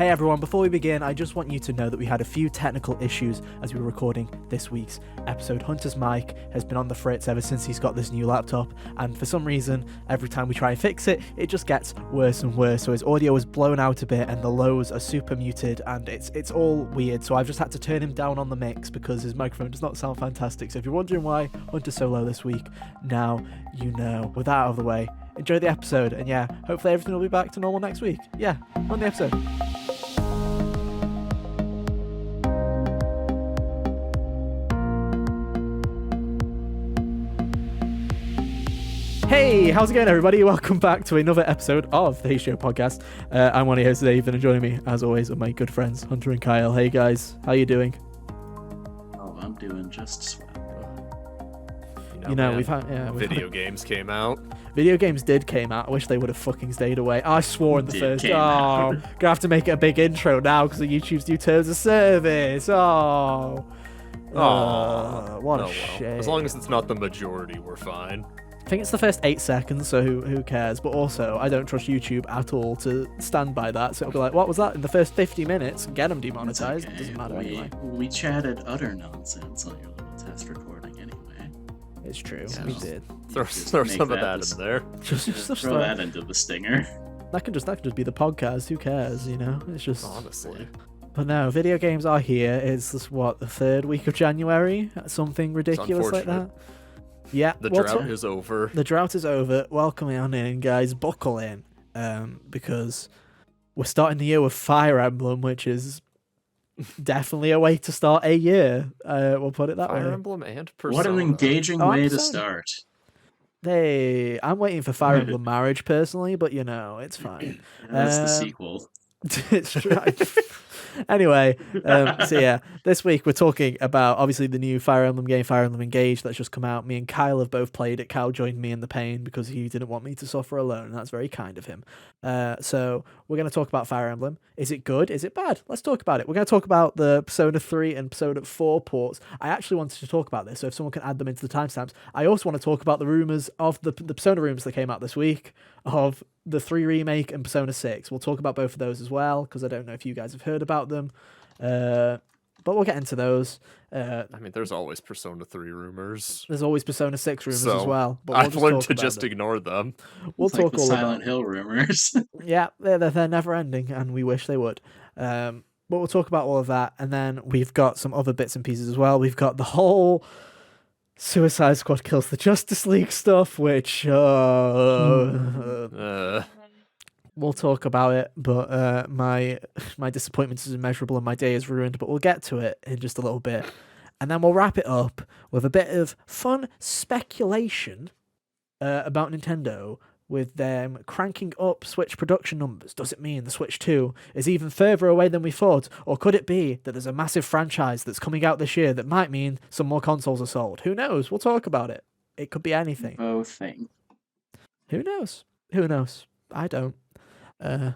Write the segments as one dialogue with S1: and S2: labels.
S1: Hey everyone, before we begin, I just want you to know that we had a few technical issues as we were recording this week's episode. Hunter's mic has been on the fritz ever since he's got this new laptop, and for some reason, every time we try and fix it, it just gets worse and worse. So his audio is blown out a bit, and the lows are super muted, and it's all weird. So I've just had to turn him down on the mix because his microphone does not sound fantastic. So if you're wondering why Hunter's so low this week, now you know. With that out of the way, enjoy the episode, and yeah, hopefully everything will be back to normal next week. Yeah, on the episode. Hey, how's it going, everybody? Welcome back to another episode of the HGO podcast. I'm one of your hosts, Dave, and joining me, as always, are my good friends, Hunter and Kyle. Hey, guys. How you doing?
S2: Oh, I'm doing just swell.
S1: You know, we've had...
S3: Video games came out.
S1: Video games did came out. I wish they would have fucking stayed away. I swore in the first... Gonna have to make it a big intro now because of YouTube's new terms of service. What a shame.
S3: As long as it's not the majority, we're fine.
S1: I think it's the first 8 seconds, so who cares? But also, I don't trust YouTube at all to stand by that. So it'll be like, what was that? In the first 50 minutes, get them demonetized.
S2: Okay.
S1: It doesn't matter anyway.
S2: We chatted utter nonsense on your little test recording anyway.
S1: It's true,
S2: So
S1: we did.
S3: Throw some of that in there.
S1: Just
S2: throw that into the stinger.
S1: That could just be the podcast. Who cares? You know, it's just
S3: Honestly.
S1: But no, video games are here. It's this, what, the third week of January? Something ridiculous like that. Yeah,
S3: the drought is over.
S1: The drought is over. Welcome on in, guys. Buckle in, because we're starting the year with Fire Emblem, which is definitely a way to start a year. We'll put it that way.
S3: Fire Emblem and Persona.
S2: What an engaging way to start.
S1: I'm waiting for Fire Emblem Marriage personally, but you know, it's fine.
S2: That's the sequel.
S1: It's true. Anyway, so yeah, this week we're talking about obviously the new Fire Emblem game, Fire Emblem Engage, that's just come out. Me and Kyle have both played it. Kyle joined me in the pain because he didn't want me to suffer alone, and that's very kind of him. So we're going to talk about Fire Emblem. Is it good? Is it bad? Let's talk about it. We're going to talk about the Persona 3 and Persona 4 ports. I actually wanted to talk about this, so if someone can add them into the timestamps. I also want to talk about the rumours of the Persona rumors that came out this week of the 3 remake and Persona 6. We'll talk about both of those as well, because I don't know if you guys have heard about them. But we'll get into those.
S3: I mean, there's always Persona 3 rumors.
S1: There's always Persona 6 rumors
S3: so
S1: as well. But
S3: I've learned to just ignore them.
S1: We'll
S2: it's
S1: talk
S2: like the
S1: all
S2: Silent
S1: about
S2: Hill rumors.
S1: Yeah, they're never ending, and we wish they would. But we'll talk about all of that, and then we've got some other bits and pieces as well. We've got the whole Suicide Squad kills the Justice League stuff, which we'll talk about it, but my disappointment is immeasurable and my day is ruined, but we'll get to it in just a little bit. And then we'll wrap it up with a bit of fun speculation about Nintendo with them cranking up Switch production numbers. Does it mean the Switch 2 is even further away than we thought? Or could it be that there's a massive franchise that's coming out this year that might mean some more consoles are sold? Who knows? We'll talk about it. It could be anything.
S2: Both things.
S1: Who knows? I don't. We'll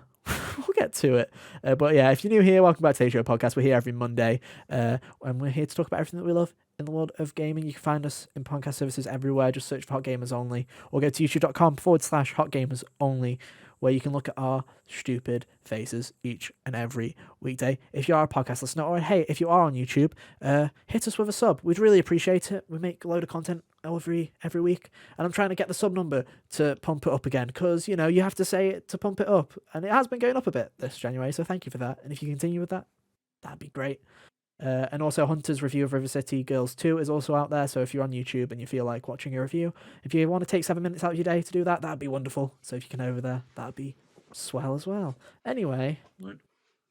S1: get to it. But yeah, if you're new here, welcome back to the HGO podcast. We're here every Monday, and we're here to talk about everything that we love in the world of gaming. You can find us in podcast services everywhere. Just search for Hot Gamers Only, or go to youtube.com/Hot Gamers Only, where you can look at our stupid faces each and every weekday. If you are a podcast listener, or hey, if you are on YouTube, hit us with a sub. We'd really appreciate it. We make a load of content every week, and I'm trying to get the sub number to pump it up again, because you know you have to say it to pump it up, and it has been going up a bit this January, so thank you for that. And if you continue with that, that'd be great. And also Hunter's review of River City Girls 2 is also out there, so if you're on YouTube and you feel like watching a review, if you want to take 7 minutes out of your day to do that, that'd be wonderful. So if you can over there, that'd be swell as well. Anyway,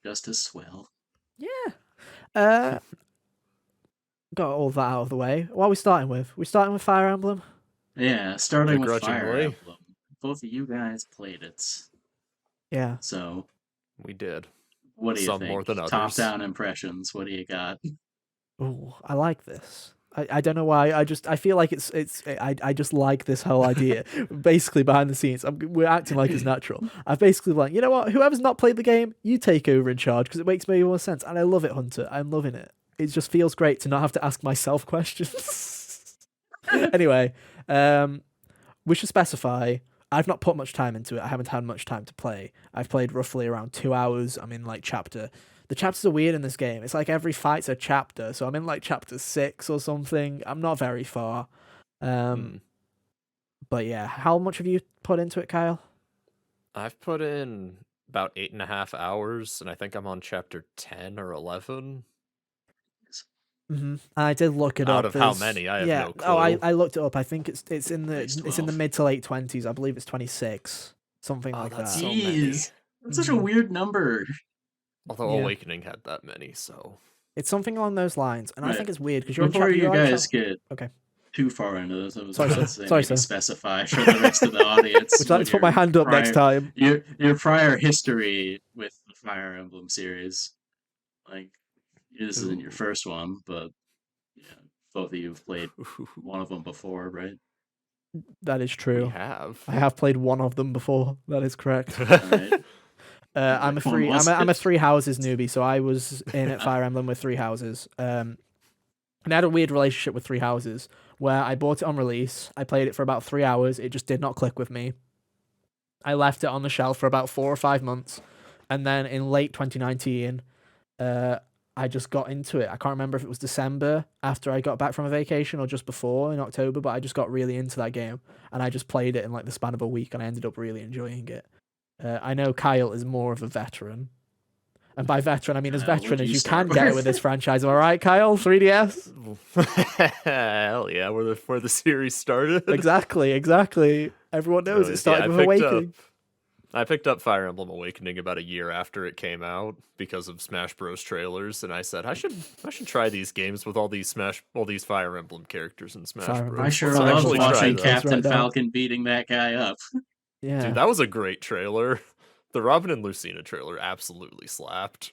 S2: just as swell.
S1: Yeah. Got all that out of the way. What are we starting with? We starting with Fire Emblem?
S2: Yeah, starting with Fire Emblem. Both of you guys played it.
S1: Yeah.
S2: So
S3: we did.
S2: What do you
S3: Some
S2: think?
S3: more than others.
S2: Top-down impressions. What do you got?
S1: Oh, I like this. I don't know why. I feel like I just like this whole idea. Basically, behind the scenes, we're acting like it's natural. I've basically like, you know what? Whoever's not played the game, you take over in charge, because it makes maybe more sense. And I love it, Hunter. I'm loving it. It just feels great to not have to ask myself questions. Anyway, we should specify I've not put much time into it. I haven't had much time to play. I've played roughly around 2 hours. I'm in like chapter. The chapters are weird in this game. It's like every fight's a chapter, so I'm in like chapter 6 or something. I'm not very far. But yeah, how much have you put into it, Kyle?
S3: I've put in about 8.5 hours, and I think I'm on chapter 10 or 11.
S1: I did look it up.
S3: Out of how many? I have no clue.
S1: Oh, I looked it up. I think it's in the mid to late 20s. I believe it's 26, something like that.
S3: So many.
S2: That's such a weird number.
S3: Although Awakening had that many, so
S1: it's something along those lines, and I think it's weird because
S2: before you guys get too far into this, I was about to say maybe specify for the rest of the audience.
S1: Would you like to put my hand up next time?
S2: Your prior history with the Fire Emblem series, like this isn't your first one, but yeah, both of you have played one of them before, right?
S1: That is true.
S3: I
S1: have played one of them before. That is correct.
S2: Right.
S1: I'm a Three Houses newbie, so I was in at Fire Emblem with Three Houses. And I had a weird relationship with Three Houses where I bought it on release. I played it for about 3 hours. It just did not click with me. I left it on the shelf for about 4 or 5 months, and then in late 2019, I just got into it. I can't remember if it was December after I got back from a vacation or just before in October, but I just got really into that game, and I just played it in like the span of a week, and I ended up really enjoying it. I know Kyle is more of a veteran. And by veteran, I mean as veteran as you can get with this franchise. All right, Kyle? 3DS?
S3: Hell yeah, where the series started.
S1: Exactly. Everyone knows it started with Awakening.
S3: I picked up Fire Emblem Awakening about a year after it came out because of Smash Bros. Trailers, and I said I should try these games with all these Fire Emblem characters in Smash Bros.
S2: I sure love watching Captain Falcon beating that guy up.
S1: Yeah,
S3: dude, that was a great trailer. The Robin and Lucina trailer absolutely slapped.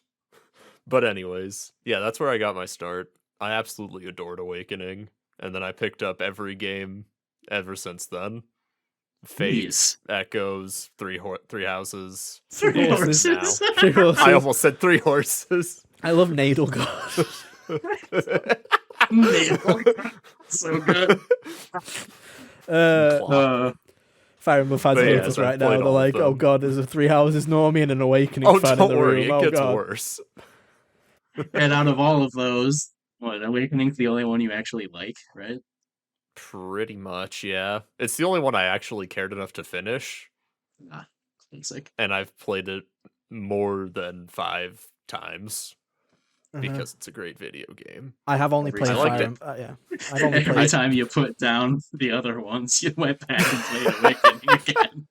S3: But anyways, yeah, that's where I got my start. I absolutely adored Awakening, and then I picked up every game ever since then. Fate, Echoes, Three Houses.
S2: Three Horses.
S1: Three Horses.
S3: I almost said Three Horses.
S1: I love Nadelgard.
S2: Nadelgard. So good.
S1: Fire Emblem fans hate us right now. They're like, oh god, there's a Three Houses normie and an Awakening fan in the room.
S3: It gets worse.
S2: And out of all of those, Awakening's the only one you actually like, right?
S3: Pretty much, yeah. It's the only one I actually cared enough to finish.
S2: Classic.
S3: And I've played it more than 5 times because it's a great video game.
S1: I have only played Fire Emblem.
S2: Every time you put down the other ones, you went back and played Awakening again.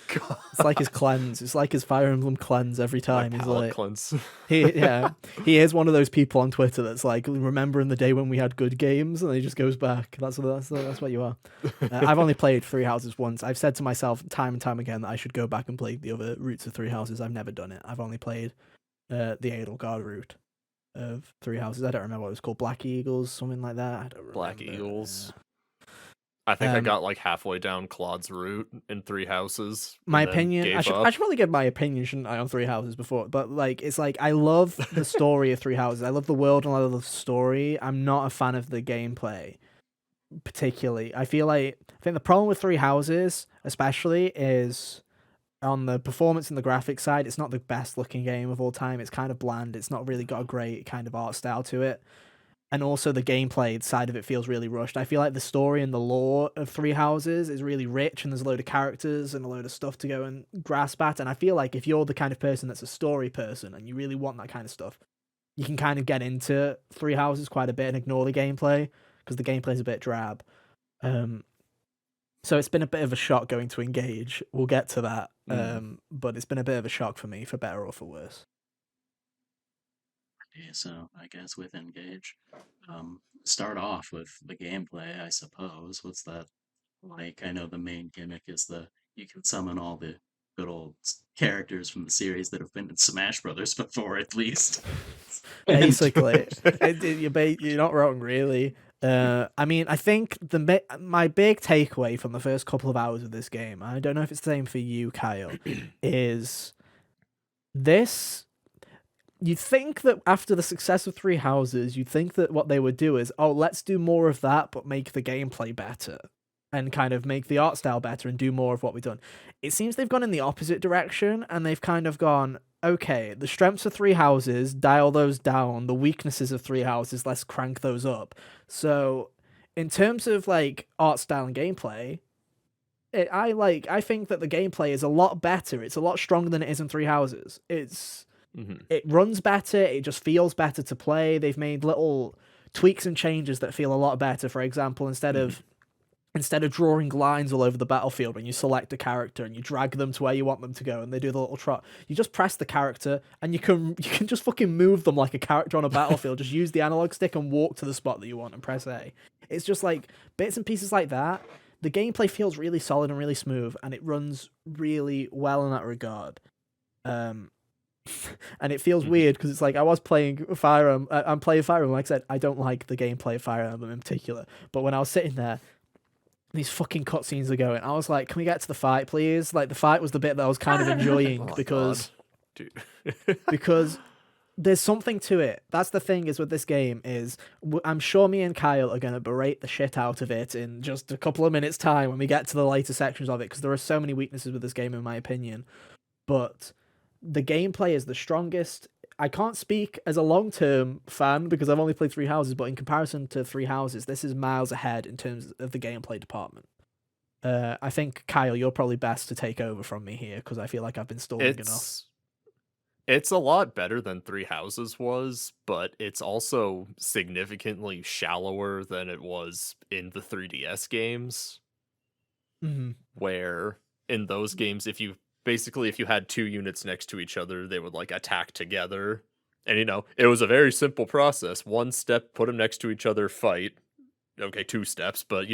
S3: God.
S1: It's like his cleanse. It's like his Fire Emblem cleanse every time. He's like,
S3: cleanse.
S1: he is one of those people on Twitter that's like remembering the day when we had good games, and he just goes back. That's what you are. I've only played Three Houses once. I've said to myself time and time again that I should go back and play the other routes of Three Houses. I've never done it. I've only played the Edelgard route of Three Houses. I don't remember what it was called. Black Eagles, something like that. I don't remember.
S3: Black Eagles. I think I got like halfway down Claude's route in Three Houses.
S1: My opinion, I should probably give my opinion, shouldn't I, on Three Houses before? But like, it's like I love the story of Three Houses. I love the world and I love the story. I'm not a fan of the gameplay, particularly. I think the problem with Three Houses, especially, is on the performance and the graphics side. It's not the best looking game of all time. It's kind of bland. It's not really got a great kind of art style to it. And also the gameplay side of it feels really rushed. I feel like the story and the lore of Three Houses is really rich, and there's a load of characters and a load of stuff to go and grasp at. And I feel like if you're the kind of person that's a story person and you really want that kind of stuff, you can kind of get into Three Houses quite a bit and ignore the gameplay, because the gameplay is a bit drab. So it's been a bit of a shock going to Engage. We'll get to that. But it's been a bit of a shock for me, for better or for worse.
S2: Yeah, so I guess with Engage, start off with the gameplay, I suppose. What's that like? I know the main gimmick is you can summon all the good old characters from the series that have been in Smash Brothers before, at least.
S1: Basically, you're not wrong, really. I mean, I think my big takeaway from the first couple of hours of this game, I don't know if it's the same for you, Kyle, is this. You'd think that after the success of Three Houses, you'd think that what they would do is, let's do more of that, but make the gameplay better. and kind of make the art style better and do more of what we've done. It seems they've gone in the opposite direction, and they've kind of gone, okay, the strengths of three houses, dial those down. The weaknesses of three houses, let's crank those up. So, in terms of like art style and gameplay, I think that the gameplay is a lot better. It's a lot stronger than it is in Three Houses. It runs better. It just feels better to play. They've made little tweaks and changes that feel a lot better. For example, instead of drawing lines all over the battlefield when you select a character and you drag them to where you want them to go and they do the little trot, you just press the character and you can just fucking move them like a character on a battlefield. Just use the analog stick and walk to the spot that you want and press A. It's just like bits and pieces like that. The gameplay feels really solid and really smooth, and it runs really well in that regard. And it feels weird because it's like I was playing Fire Emblem. I'm playing Fire Emblem. Like I said, I don't like the gameplay of Fire Emblem in particular. But when I was sitting there, these fucking cutscenes are going. I was like, "Can we get to the fight, please?" Like the fight was the bit that I was kind of enjoying because there's something to it. That's the thing is with this game is I'm sure me and Kyle are going to berate the shit out of it in just a couple of minutes time when we get to the later sections of it, because there are so many weaknesses with this game in my opinion. But the gameplay is the strongest. I can't speak as a long-term fan because I've only played Three Houses, but in comparison to Three Houses, this is miles ahead in terms of the gameplay department. I think, Kyle, you're probably best to take over from me here because I feel like I've been stalling enough.
S3: It's a lot better than Three Houses was, but it's also significantly shallower than it was in the 3DS games. Where in those games, if you had two units next to each other, they would like attack together. And it was a very simple process. One step, put them next to each other, fight. Okay, two steps, but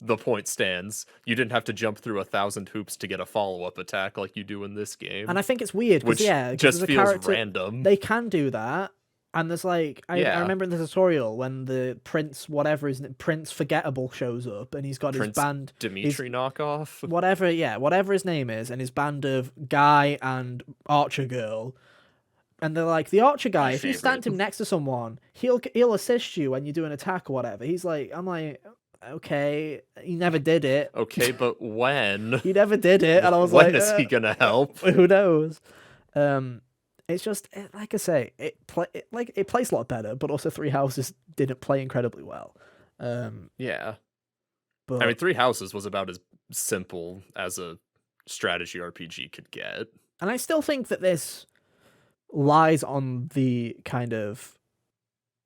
S3: the point stands. You didn't have to jump through 1,000 hoops to get a follow-up attack like you do in this game.
S1: And I think it's weird because
S3: just feels random.
S1: They can do that, and there's like I remember in the tutorial when the Prince Prince Forgettable shows up and he's got his band
S3: Dimitri knockoff,
S1: whatever his name is, and his band of Guy and Archer Girl. And they're like, the Archer guy, if you stand him next to someone, he'll assist you when you do an attack or whatever. I'm like, okay, he never did it.
S3: Okay, but when?
S1: He never did it, and I was
S3: when is he gonna help?
S1: Who knows? It's just like I say, it plays a lot better, but also Three Houses didn't play incredibly well.
S3: Yeah,
S1: but
S3: I mean, Three Houses was about as simple as a strategy RPG could get,
S1: and I still think that this lies on the kind of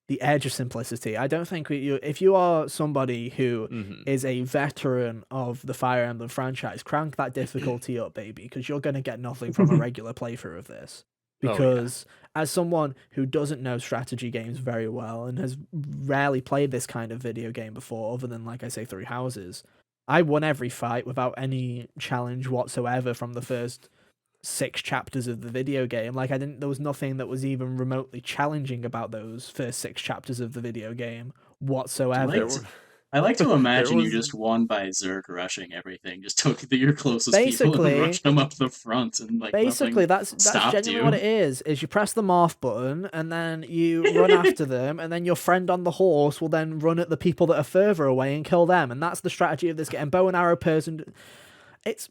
S1: the edge of simplicity. I don't think if you are somebody who is a veteran of the Fire Emblem franchise, crank that difficulty up, baby, because you're going to get nothing from a regular playthrough of this. Because as someone who doesn't know strategy games very well and has rarely played this kind of video game before, other than, like I say, Three Houses, I won every fight without any challenge whatsoever from the first 6 chapters of the video game. Like there was nothing that was even remotely challenging about those first 6 chapters of the video game whatsoever.
S2: I like to imagine you just won by Zerg rushing everything. Just took your closest people and rushed them up the front, and like
S1: basically that's genuinely what it is you press the morph button and then you run after them, and then your friend on the horse will then run at the people that are further away and kill them, and that's the strategy of this game. And bow and arrow person, it's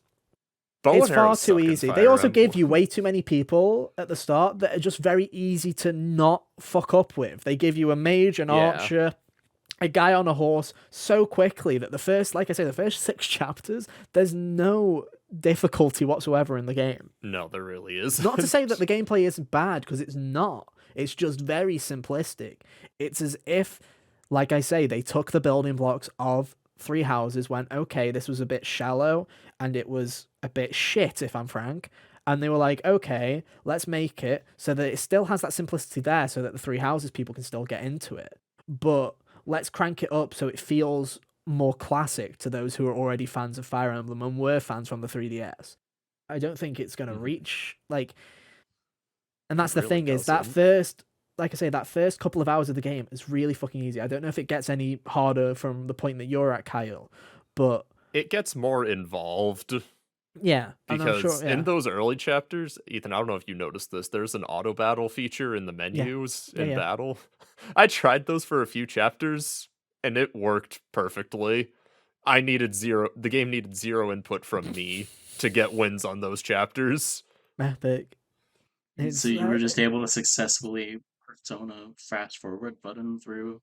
S1: far too easy. They also give you way too many people at the start that are just very easy to not fuck up with. They give you a mage, an archer, a guy on a horse so quickly that the first 6 chapters, there's no difficulty whatsoever in the game.
S3: No, there really is.
S1: Not to say that the gameplay isn't bad, because it's not. It's just very simplistic. It's as if, like I say, they took the building blocks of Three Houses, went, okay, this was a bit shallow and it was a bit shit, if I'm frank, and they were like, okay, let's make it so that it still has that simplicity there, so that the Three Houses people can still get into it, but let's crank it up so it feels more classic to those who are already fans of Fire Emblem and were fans from the 3DS. I don't think it's going to reach, like, and that's the thing is that first, like I say, that first couple of hours of the game is really fucking easy. I don't know if it gets any harder from the point that you're at, Kyle, but
S3: it gets more involved.
S1: Yeah,
S3: because in those early chapters, Ethan, I don't know if you noticed this, there's an auto battle feature in the menus in battle. I tried those for a few chapters and it worked perfectly. the game needed zero input from me to get wins on those chapters.
S1: Epic.
S2: So you were just able to successfully Persona fast forward button through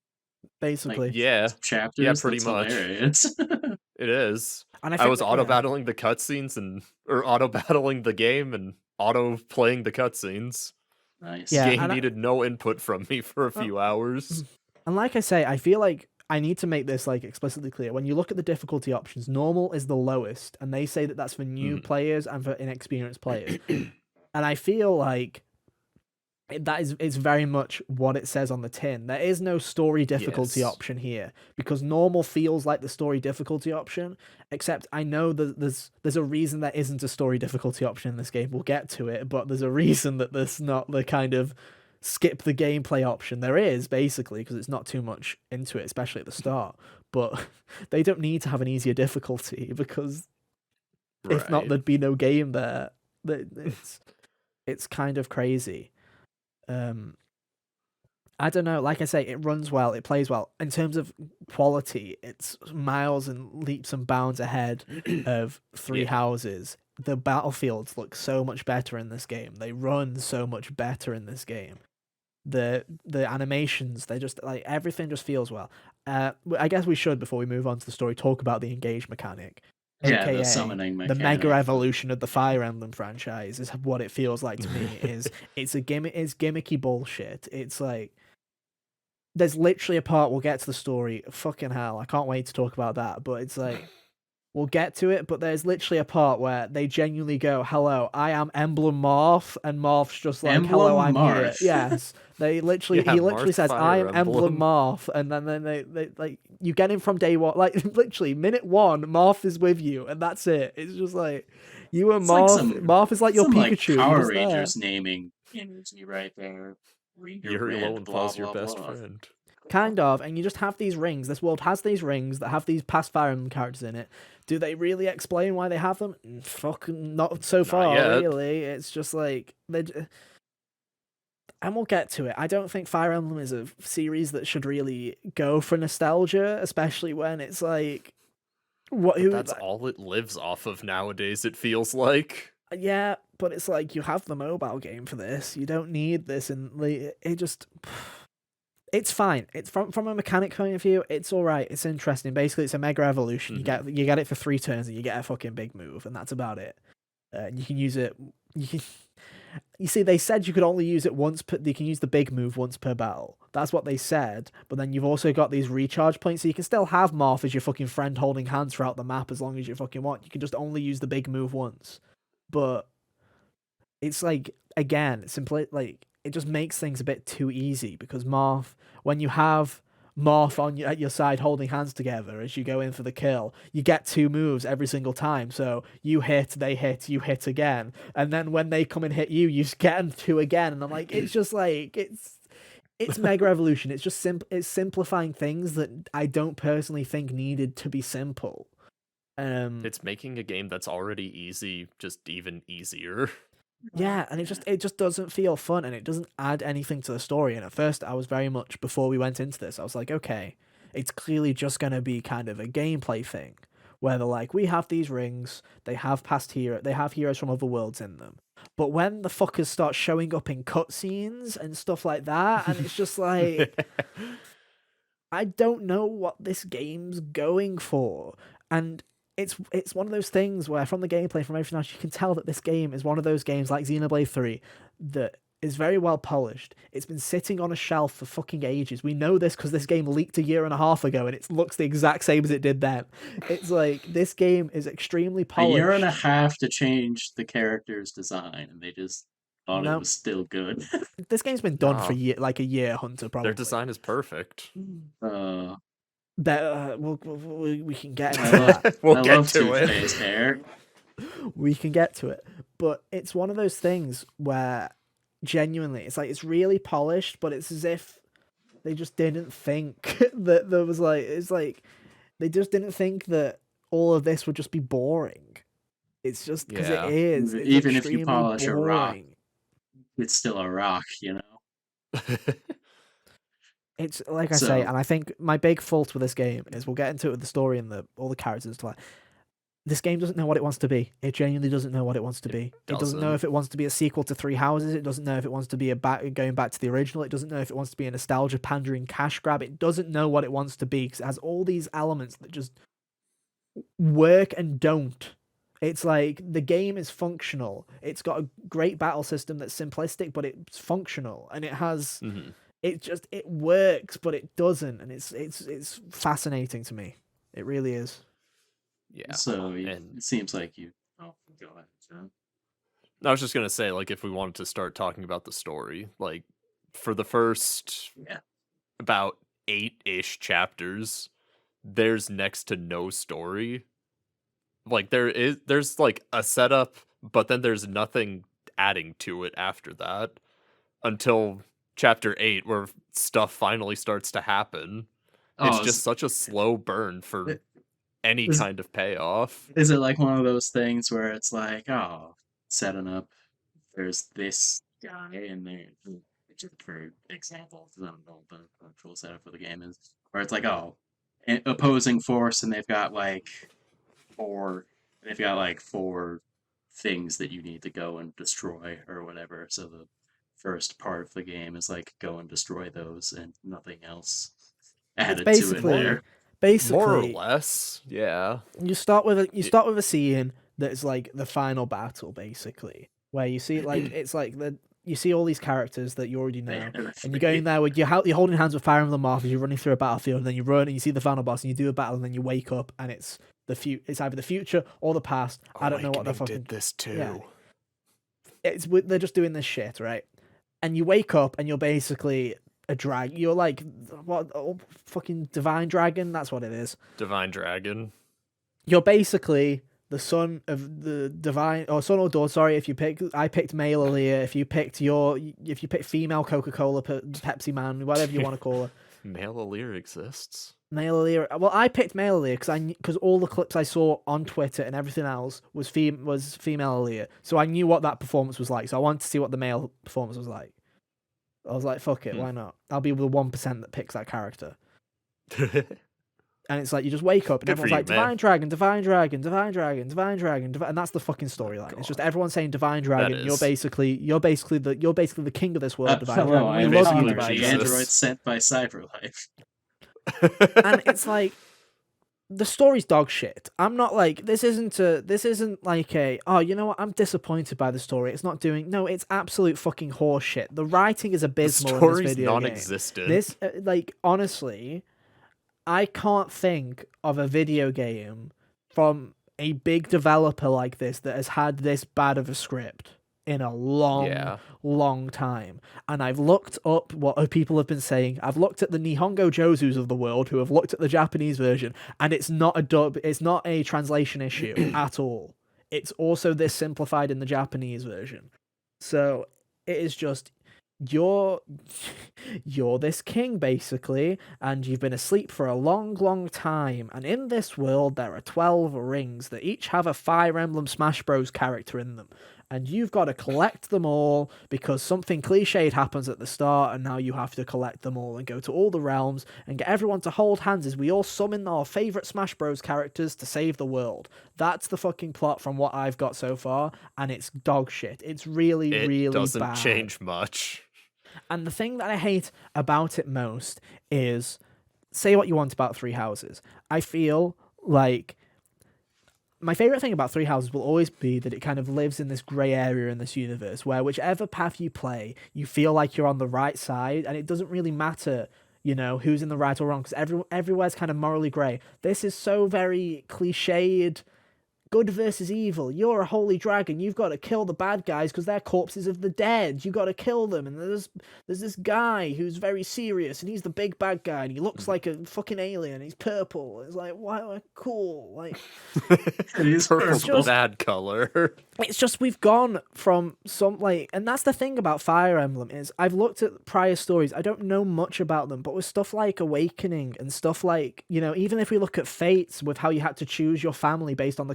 S1: basically.
S3: Yeah,
S2: chapters.
S3: pretty
S2: That's
S3: much.
S2: hilarious.
S3: It is.
S1: And
S3: I was auto battling the cutscenes or auto battling the game and auto playing the cutscenes.
S2: Nice.
S1: Yeah,
S3: Game needed no input from me for a few hours.
S1: And like I say, I feel like I need to make this like explicitly clear. When you look at the difficulty options, normal is the lowest, and they say that that's for new players and for inexperienced players. And I feel like it's very much what it says on the tin. There is no story difficulty option here, because normal feels like the story difficulty option, except I know that there's a reason there isn't a story difficulty option in this game. We'll get to it, but there's a reason that there's not the kind of skip the gameplay option. There is, basically, because it's not too much into it, especially at the start, but they don't need to have an easier difficulty, because if not, there'd be no game there. It's kind of crazy. I don't know, like I say, it runs well, it plays well. In terms of quality, it's miles and leaps and bounds ahead of Three Houses. The battlefields look so much better in this game. They run so much better in this game. The animations, they just like everything just feels well. I guess we should, before we move on to the story, talk about the engage mechanic.
S2: Yeah,
S1: AKA,
S2: the summoning
S1: the
S2: mechanic.
S1: mega evolution of the Fire Emblem franchise is what it feels like to me. It's gimmicky bullshit. It's like there's literally a part, we'll get to the story. Fucking hell, I can't wait to talk about that. But it's like we'll get to it, but there's literally a part where they genuinely go, "Hello, I am Emblem Marth," and Marth's just like,
S2: Emblem
S1: "Hello, I'm
S2: Marth.
S1: here." Yes, they literally he literally
S3: Marth
S1: says,
S3: Fire
S1: "I am Emblem
S3: Emblem.
S1: Marth," and then they like you get him from day one, like literally minute one, Marth is with you, and that's it. It's just like you and Marth. Marth is like your Pikachu.
S2: Like Power
S1: You're just
S2: Rangers
S1: there.
S2: naming energy right there.
S3: You're alone falls your best friend.
S1: Kind of, and you just have these rings. This world has these rings that have these past Fire Emblem characters in it. Do they really explain why they have them? Fucking not so far, really. It's just like and we'll get to it. I don't think Fire Emblem is a series that should really go for nostalgia, especially when it's like
S3: that's all it lives off of nowadays, it feels like.
S1: Yeah, but it's like you have the mobile game for this. You don't need this, and it just. It's fine. It's from a mechanic point of view, it's all right. It's interesting. Basically, it's a mega evolution. You get it for 3 turns, and you get a fucking big move, and that's about it. You can use it. You see, they said you could only use it once. You can use the big move once per battle. That's what they said. But then you've also got these recharge points, so you can still have Marth as your fucking friend holding hands throughout the map as long as you fucking want. You can just only use the big move once. But it's like, again, simply like. It just makes things a bit too easy, because Marth, when you have Marth at your side holding hands together as you go in for the kill, you get 2 moves every single time. So you hit, they hit, you hit again, and then when they come and hit you, you get them 2 again. And I'm like, it's just like it's mega evolution. It's just it's simplifying things that I don't personally think needed to be simple.
S3: It's making a game that's already easy just even easier.
S1: Yeah, and it just doesn't feel fun, and it doesn't add anything to the story. And at first, I was very much, before we went into this, I was like, okay, it's clearly just going to be kind of a gameplay thing, where they're like, we have these rings, they have heroes from other worlds in them. But when the fuckers start showing up in cutscenes and stuff like that, and it's just like, I don't know what this game's going for. And it's one of those things where, from the gameplay, from everything else, you can tell that this game is one of those games like Xenoblade 3 that is very well polished. It's been sitting on a shelf for fucking ages. We know this because this game leaked a year and a half ago, and it looks the exact same as it did then. It's like, this game is extremely polished.
S2: A year and a half to change the character's design, and they just thought it was still good.
S1: This game's been done for a year, Hunter, probably.
S3: Their design is perfect.
S1: We can get into that.
S3: We'll get to it.
S2: Hair.
S1: We can get to it. But it's one of those things where, genuinely, it's like, it's really polished, but it's as if they just didn't think that there was like, it's like, they just didn't think that all of this would just be boring. It's just because it is. It's
S2: even if you polish
S1: boring.
S2: a rock, it's still a rock, you know?
S1: It's like I say,
S2: So
S1: and I think my big fault with this game is we'll get into it with the story and all the characters and stuff. This game doesn't know what it wants to be. It genuinely doesn't know what it wants to be. It doesn't know if it wants to be a sequel to Three Houses. It doesn't know if it wants to be going back to the original. It doesn't know if it wants to be a nostalgia pandering cash grab. It doesn't know what it wants to be because it has all these elements that just work and don't. It's like the game is functional. It's got a great battle system that's simplistic, but it's functional, and it has.
S3: Mhm.
S1: It works, but it doesn't, and it's fascinating to me. It really is.
S3: Yeah.
S2: So
S3: And
S2: it seems like you. Oh, go ahead. John.
S3: I was just gonna say, like, if we wanted to start talking about the story, like, for the first
S2: Yeah.
S3: about 8-ish chapters, there's next to no story. Like, there's like a setup, but then there's nothing adding to it after that until chapter 8, where stuff finally starts to happen. It's
S2: Oh,
S3: just such a slow burn for
S2: is,
S3: any
S2: is
S3: kind of payoff.
S2: is it like one of those things where it's like, oh, setting up, there's this guy in there, just for example, 'cause I don't know what the actual setup for the game is, where it's like, oh, opposing force, and they've got like four things that you need to go and destroy or whatever. So the first part of the game is like go and destroy those and nothing else
S1: It's
S2: added to it there.
S3: More or
S1: basically
S3: less, yeah.
S1: you start with a scene that's like the final battle, basically, where you see like it's like you see all these characters that you already know, and you're going there with you're holding hands with Fire Emblem Engage, you're running through a battlefield, and then you run and you see the final boss, and you do a battle, and then you wake up, and it's it's either the future or the past. I don't know what the fucking
S3: did this too.
S1: Yeah. They're just doing this shit, right? And you wake up and you're basically a drag. You're like what? Oh, fucking divine dragon. That's what it is.
S3: Divine Dragon.
S1: You're basically the son of the divine, or son or daughter. Sorry, I picked male Aaliyah. If you picked female Coca-Cola, Pepsi Man, whatever you want to call her.
S3: Male Aaliyah exists.
S1: Male Aaliyah. Well, I picked male Aaliyah because all the clips I saw on Twitter and everything else was female Aaliyah. So I knew what that performance was like. So I wanted to see what the male performance was like. I was like, fuck it, why not? I'll be the 1% that picks that character. And it's like you just wake up and everyone's like, Divine Dragon, Divine Dragon, Divine Dragon, Divine Dragon, and that's the fucking storyline. It's just everyone saying Divine Dragon. You're basically the king of this world, Divine
S2: Hello,
S1: Dragon.
S2: I am
S1: We love you,
S2: the
S1: Divine Dragon.
S2: android sent by CyberLife.
S1: And it's like the story's dog shit. I'm not like this isn't like oh, you know what, I'm disappointed by the story. It's not doing it's absolute fucking horse shit. The writing is abysmal in this video
S3: non-existent.
S1: game. This like honestly, I can't think of a video game from a big developer like this that has had this bad of a script in a long time. And I've looked up what people have been saying. I've looked at the Nihongo Josus of the world who have looked at the Japanese version, and it's not a translation issue at all. It's also this simplified in the Japanese version. So it is just you're this king basically, and you've been asleep for a long time, and in this world there are 12 rings that each have a Fire Emblem Smash Bros character in them, and you've got to collect them all because something cliched happens at the start, and now you have to collect them all and go to all the realms and get everyone to hold hands as we all summon our favorite Smash Bros characters to save the world. That's the fucking plot from what I've got so far, and it's dog shit. It's really bad.
S3: It doesn't change much.
S1: And the thing that I hate about it most is, say what you want about Three Houses, I feel like my favorite thing about Three Houses will always be that it kind of lives in this gray area in this universe where whichever path you play, you feel like you're on the right side, and it doesn't really matter, who's in the right or wrong, because everywhere's kind of morally gray. This is so very cliched. Good versus evil. You're a holy dragon. You've got to kill the bad guys because they're corpses of the dead. You got to kill them. And there's this guy who's very serious, and he's the big bad guy, and he looks like a fucking alien. He's purple. It's like, wow, cool. Like,
S2: He's
S3: purple's
S2: purple.
S3: bad color.
S1: it's just we've gone from and that's the thing about Fire Emblem is I've looked at prior stories. I don't know much about them, but with stuff like Awakening and stuff like, even if we look at Fates with how you had to choose your family based on the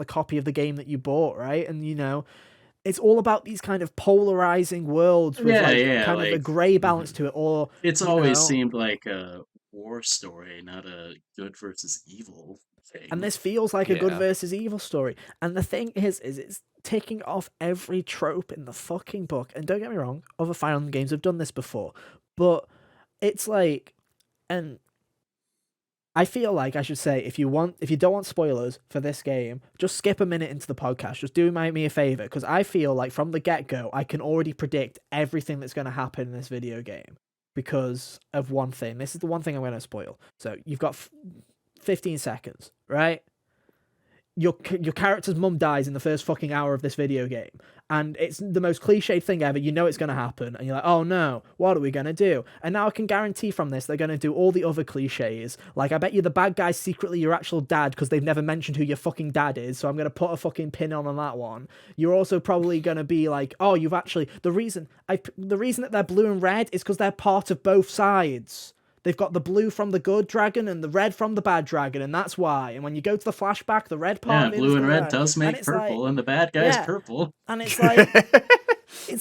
S1: copy of the game that you bought, right? And it's all about these kind of polarizing worlds with kind of a
S2: like
S1: gray balance to it, or
S2: it's
S1: you
S2: always
S1: know,
S2: seemed like a war story, not a good versus evil
S1: and
S2: thing.
S1: this feels like a good
S3: Yeah.
S1: versus evil story. And the thing is it's taking off every trope in the fucking book. And don't get me wrong, other Fire Emblem games have done this before, but it's like, and I feel like I should say, if you don't want spoilers for this game, just skip a minute into the podcast. Just do me a favor, because I feel like from the get-go, I can already predict everything that's going to happen in this video game because of one thing. This is the one thing I'm going to spoil. So you've got 15 seconds, right? Your character's mum dies in the first fucking hour of this video game, and it's the most cliched thing ever. You know it's going to happen, and you're like, oh no, what are we going to do? And now I can guarantee from this they're going to do all the other cliches. Like, I bet you the bad guy's secretly your actual dad because they've never mentioned who your fucking dad is, so I'm going to put a fucking pin on that one. You're also probably going to be like, oh, you've actually... The reason that they're blue and red is because they're part of both sides. They've got the blue from the good dragon and the red from the bad dragon, and that's why. And when you go to the flashback, the red part of it
S2: Blue
S1: is
S2: and
S1: the
S2: red
S1: red.
S2: does make purple,
S1: Like,
S2: and the bad guy's
S1: yeah.
S2: purple.
S1: And it's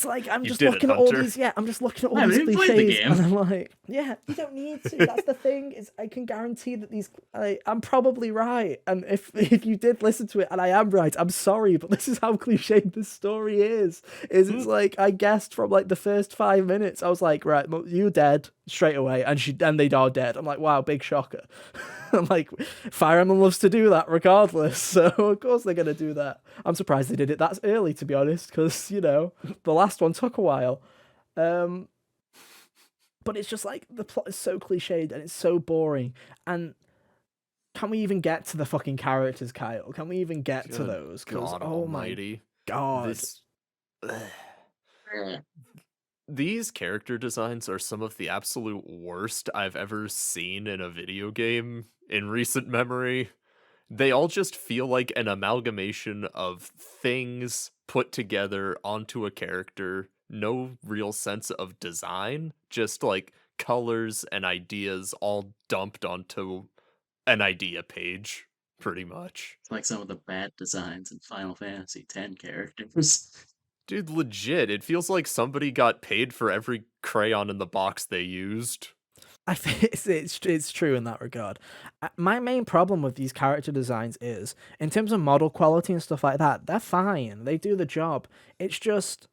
S1: like, I'm
S3: You
S1: just
S3: did it,
S1: looking at all
S3: Hunter.
S1: these, I'm just looking at all
S2: I
S1: these
S2: haven't even played the
S1: cliches,
S2: game.
S1: and I'm like, yeah, you don't need to. That's the thing, is I can guarantee that I'm probably right. And if you did listen to it and I am right, I'm sorry, but this is how cliched this story is. It's like, I guessed from like the first 5 minutes, I was like, right, you're dead straight away, and they are dead. I'm like, wow, big shocker. I'm like, Fire Emblem loves to do that regardless, so of course they're going to do that. I'm surprised they did it that early, to be honest, because, the last one took a while. But it's just like, the plot is so cliched and it's so boring. And can we even get to the fucking characters, Kyle? Can we even get to those? Because,
S3: God
S1: oh
S3: almighty.
S1: my god.
S3: This... These character designs are some of the absolute worst I've ever seen in a video game in recent memory. They all just feel like an amalgamation of things put together onto a character. No real sense of design, just like colors and ideas all dumped onto an idea page, pretty much.
S2: It's like some of the bad designs in Final Fantasy X characters.
S3: Dude, legit, it feels like somebody got paid for every crayon in the box they used.
S1: I think it's true in that regard. My main problem with these character designs is, in terms of model quality and stuff like that, they're fine. They do the job. It's just...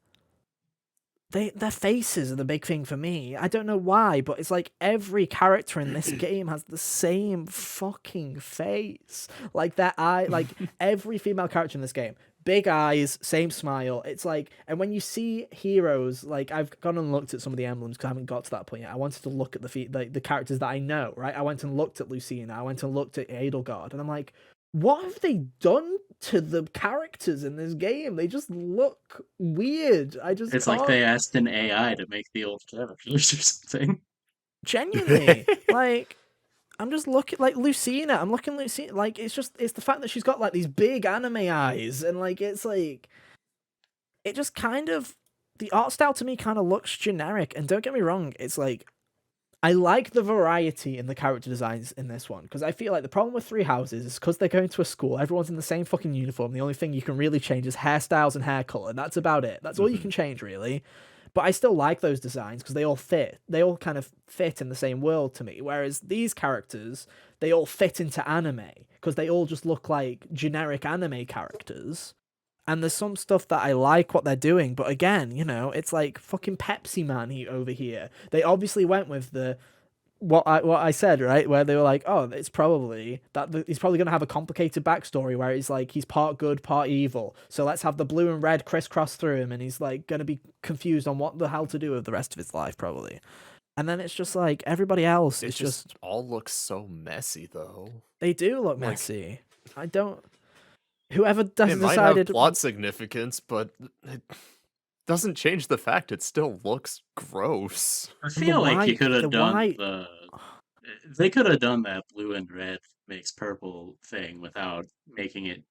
S1: their faces are the big thing for me. I don't know why, but it's like every character in this game has the same fucking face. Like their eye, like every female character in this game, big eyes, same smile. It's like, and when you see heroes, like I've gone and looked at some of the emblems because I haven't got to that point yet. I wanted to look at the characters that I know, right? I went and looked at Lucina. I went and looked at Edelgard, and I'm like, what have they done to the characters in this game? They just look weird.
S2: It's like they asked an AI to make the old characters or something.
S1: Genuinely, like, I'm just looking like Lucina. I'm looking at Lucina. Like, it's the fact that she's got like these big anime eyes, and like it's like, it just kind of, the art style to me kind of looks generic. And don't get me wrong, it's like, I like the variety in the character designs in this one, because I feel like the problem with Three Houses is because they're going to a school, everyone's in the same fucking uniform. The only thing you can really change is hairstyles and hair color. That's about it. That's all you can change, really. But I still like those designs because they all fit. They all kind of fit in the same world to me. Whereas these characters, they all fit into anime because they all just look like generic anime characters. And there's some stuff that I like what they're doing, but again, it's like fucking Pepsi Man over here. They obviously went with the what I said, right? Where they were like, oh, it's probably that he's probably gonna have a complicated backstory where he's like he's part good, part evil. So let's have the blue and red crisscross through him, and he's like gonna be confused on what the hell to do with the rest of his life, probably. And then it's just like everybody else. It's just
S3: all looks so messy, though.
S1: They do look messy. I don't. Whoever decided
S3: might have plot significance, but it doesn't change the fact it still looks gross.
S2: I feel like you could have done they could have done that blue and red makes purple thing without making it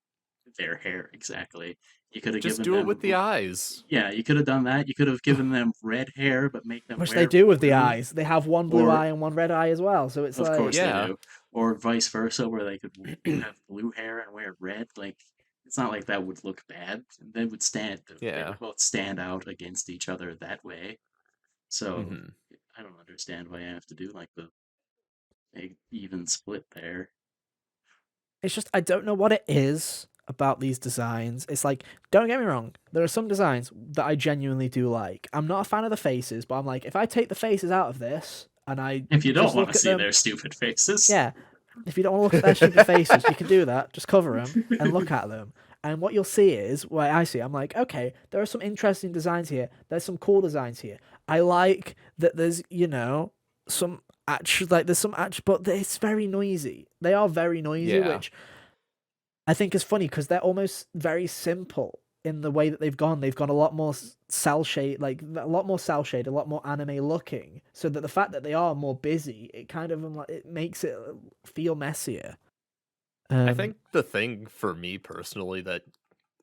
S2: their hair exactly. You could have
S3: just
S2: given
S3: do
S2: them,
S3: it with the eyes.
S2: Yeah, you could have done that. You could have given them red hair, but make them
S1: which
S2: wear
S1: they do with
S2: blue.
S1: the eyes. They have one blue eye and one red eye as well. So it's
S2: of
S1: like,
S2: course
S3: yeah.
S2: they do, or vice versa, where they could have blue hair and wear red. Like it's not like that would look bad. They would they
S3: Yeah.
S2: would both stand out against each other that way. So
S3: Hmm.
S2: I don't understand why I have to do like the big even split there.
S1: It's just I don't know what it is about these designs. It's like, don't get me wrong, there are some designs that I genuinely do like. I'm not a fan of the faces, but I'm like, if I take the faces out of this and I
S2: If you don't
S1: just
S2: want
S1: look
S2: to
S1: at
S2: see
S1: them,
S2: their stupid faces,
S1: yeah, if you don't want to look at their stupid faces, you can do that. Just cover them and look at them. And what you'll see is, what I see, I'm like, okay, there are some interesting designs here. There's some cool designs here. I like that there's, some actual, like, there's some actual, but it's very noisy. They are very noisy,
S3: Yeah.
S1: which I think is funny because they're almost very simple in the way that they've gone. They've gone a lot more cell shade, like a lot more cell shade, a lot more anime looking. So that the fact that they are more busy, it kind of it makes it feel messier.
S3: I think the thing for me personally that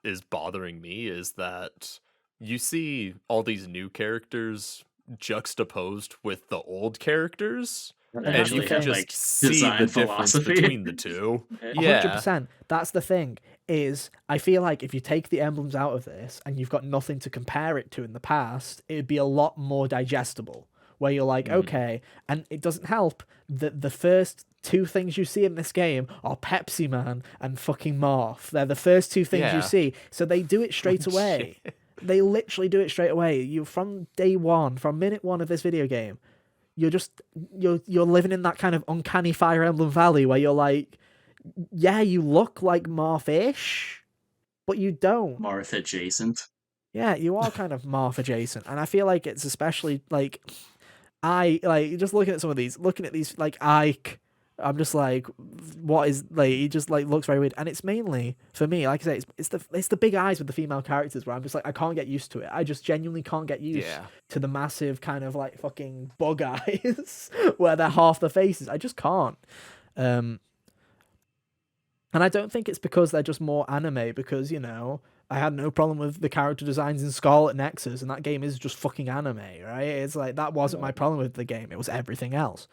S3: is bothering me is that you see all these new characters juxtaposed with the old characters,
S2: that
S1: And
S3: and
S1: that's
S3: you
S1: the
S3: can
S1: thing.
S2: like
S3: just see
S2: design
S3: the difference
S2: philosophy.
S3: between the two. Yeah.
S1: 100%. That's the thing. Is I feel like if you take the emblems out of this and you've got nothing to compare it to in the past, it'd be a lot more digestible. Where you're like, okay, and it doesn't help that the first two things you see in this game are Pepsi Man and fucking Morph. They're the first two things you
S3: Yeah.
S1: see, so they do it straight away. They literally do it straight away. You from day one, from minute one of this video game, you're living in that kind of uncanny Fire Emblem Valley where you're like, yeah, you look like Marth-ish, but you don't.
S2: Marth adjacent.
S1: Yeah, you are kind of Marth adjacent, and I feel like it's especially like just looking at some of these, like Ike. I'm just like, what is like? He just like looks very weird, and it's mainly for me. Like I say, it's the big eyes with the female characters where I'm just like, I can't get used to it. I just genuinely can't get used
S3: Yeah.
S1: to the massive kind of like fucking bug eyes where they're half the faces. I just can't. And I don't think it's because they're just more anime, because, I had no problem with the character designs in Scarlet Nexus, and that game is just fucking anime, right? It's like, that wasn't my problem with the game, it was everything else.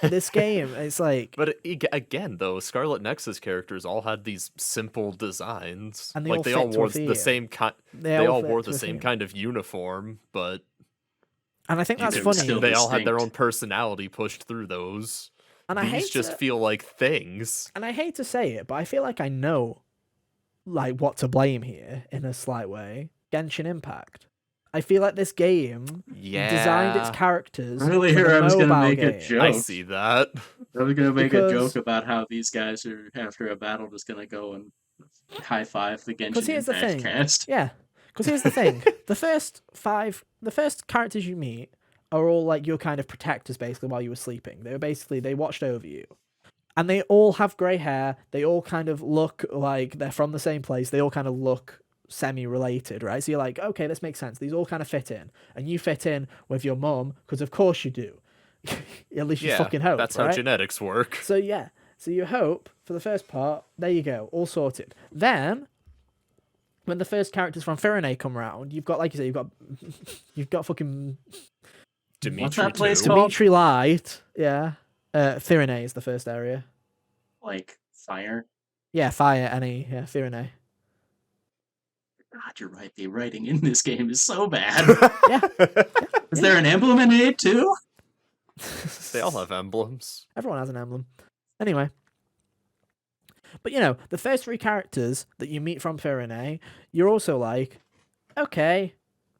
S1: This game, it's like...
S3: But again, though, Scarlet Nexus characters all had these simple designs.
S1: And they
S3: like
S1: all
S3: they
S1: fit
S3: all
S1: to a
S3: wore the
S1: theme.
S3: same kind.
S1: They
S3: They
S1: all
S3: all
S1: fit
S3: wore
S1: to
S3: the
S1: a
S3: same
S1: theme.
S3: kind of uniform, but
S1: And I think that's
S2: They were
S1: funny.
S2: still
S3: they all had their
S2: distinct.
S3: own personality pushed through those.
S1: And I
S3: These
S1: hate
S3: just
S1: to,
S3: feel like things.
S1: and I hate to say it, but I feel like I know, like, what to blame here in a slight way. Genshin Impact. I feel like this game designed its
S3: Yeah,
S1: characters
S2: Really,
S1: for
S2: here
S1: the
S2: I was gonna
S1: mobile
S2: make a
S1: game.
S2: joke.
S3: I see that.
S2: I was gonna make a
S1: Because-
S2: joke about how these guys are after a battle just gonna go and high five the
S1: Because
S2: Genshin
S1: here's the
S2: Impact
S1: thing.
S2: cast.
S1: Yeah. Because here's the thing. The first characters you meet are all like your kind of protectors basically while you were sleeping. They watched over you. And they all have grey hair. They all kind of look like they're from the same place. They all kind of look semi-related, right? So you're like, okay, this makes sense. These all kind of fit in. And you fit in with your mum, because of course you do. At least you
S3: Yeah,
S1: fucking hope,
S3: that's
S1: right?
S3: how genetics work.
S1: So yeah, so you hope for the first part. There you go, all sorted. Then, when the first characters from Firene come around, you've got, like you say, you've got fucking
S3: Dimitri
S2: What's that place
S3: too.
S2: called?
S1: Dimitri Light. Yeah, Firene is the first area.
S2: Like fire.
S1: Yeah, Fire yeah, Firene.
S2: God, you're right. The writing in this game is so bad.
S1: Yeah,
S2: Is there an emblem in it too?
S3: They all have emblems.
S1: Everyone has an emblem. Anyway. But, the first three characters that you meet from Firene, you're also like, okay,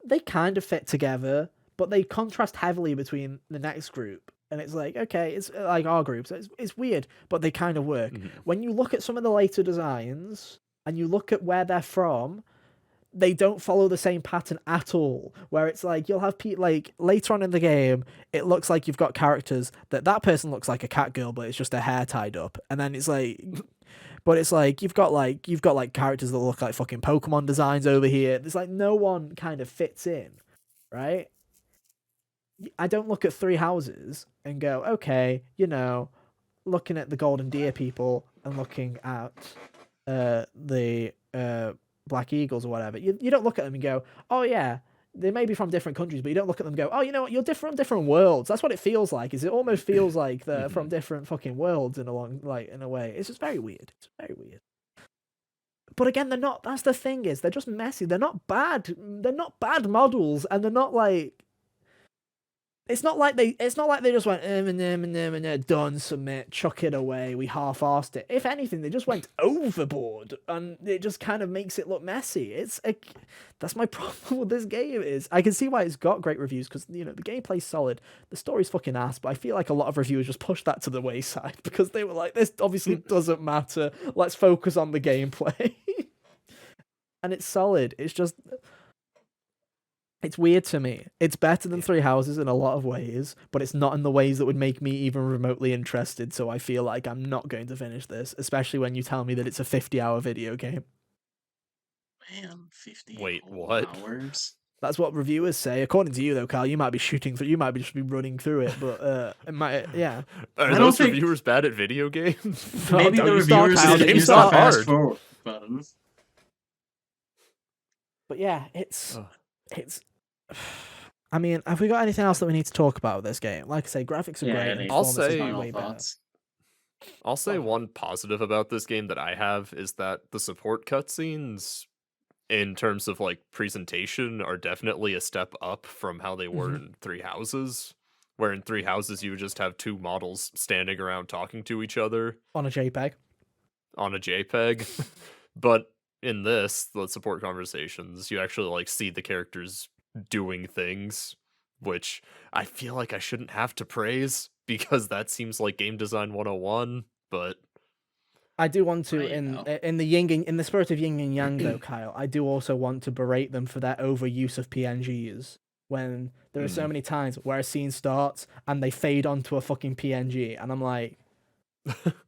S1: they kind of fit together, but they contrast heavily between the next group. And it's like, okay, it's like our group, so it's weird, but they kind of work.
S3: Mhm.
S1: When you look at some of the later designs, and you look at where they're from, they don't follow the same pattern at all, where it's like you'll have like later on in the game, it looks like you've got characters that person looks like a cat girl, but it's just their hair tied up, and then it's like, but it's like you've got characters that look like fucking Pokemon designs over here. There's like no one kind of fits in, right? I don't look at Three Houses and go, okay, looking at the Golden Deer people and looking at the Black Eagles or whatever, you don't look at them and go, oh yeah, they may be from different countries, but you don't look at them and go, oh, you know what, you're different worlds. That's what it feels like. Is it almost feels like they're from different fucking worlds in a way. It's just very weird. It's very weird. But again, they're not. That's the thing is they're just messy. They're not bad. They're not bad models, and they're not like. It's not like they just went done, submit, chuck it away. We half-arsed it. If anything, they just went overboard, and it just kind of makes it look messy. That's my problem with this game. Is I can see why it's got great reviews because the gameplay's solid, the story's fucking ass. But I feel like a lot of reviewers just pushed that to the wayside because they were like, this obviously doesn't matter. Let's focus on the gameplay, and it's solid. It's just. It's weird to me. It's better than Three Houses in a lot of ways, but it's not in the ways that would make me even remotely interested, so I feel like I'm not going to finish this, especially when you tell me that it's a 50-hour video game.
S2: Man, 50
S3: Wait,
S2: whole
S3: what?
S2: hours?
S1: That's what reviewers say. According to you, though, Carl, you might be you might be just be running through it, but it might, yeah.
S3: Are those reviewers bad at video games?
S2: Maybe the reviewers use the fast forward button.
S1: But yeah, it's. I mean, have we got anything else that we need to talk about with this game? Like I say, graphics are great. And
S3: I'll
S1: performance
S3: say
S1: is way better.
S3: I'll say one positive about this game that I have is that the support cutscenes, in terms of like presentation, are definitely a step up from how they were in Three Houses. Where in Three Houses you would just have two models standing around talking to each other
S1: on a JPEG.
S3: But in this, the support conversations, you actually like see the characters doing things, which I feel like I shouldn't have to praise because that seems like game design 101, but
S1: I do want to in the spirit of yin and yang though, Kyle, I do also want to berate them for their overuse of PNGs when there are so many times where a scene starts and they fade onto a fucking PNG and I'm like,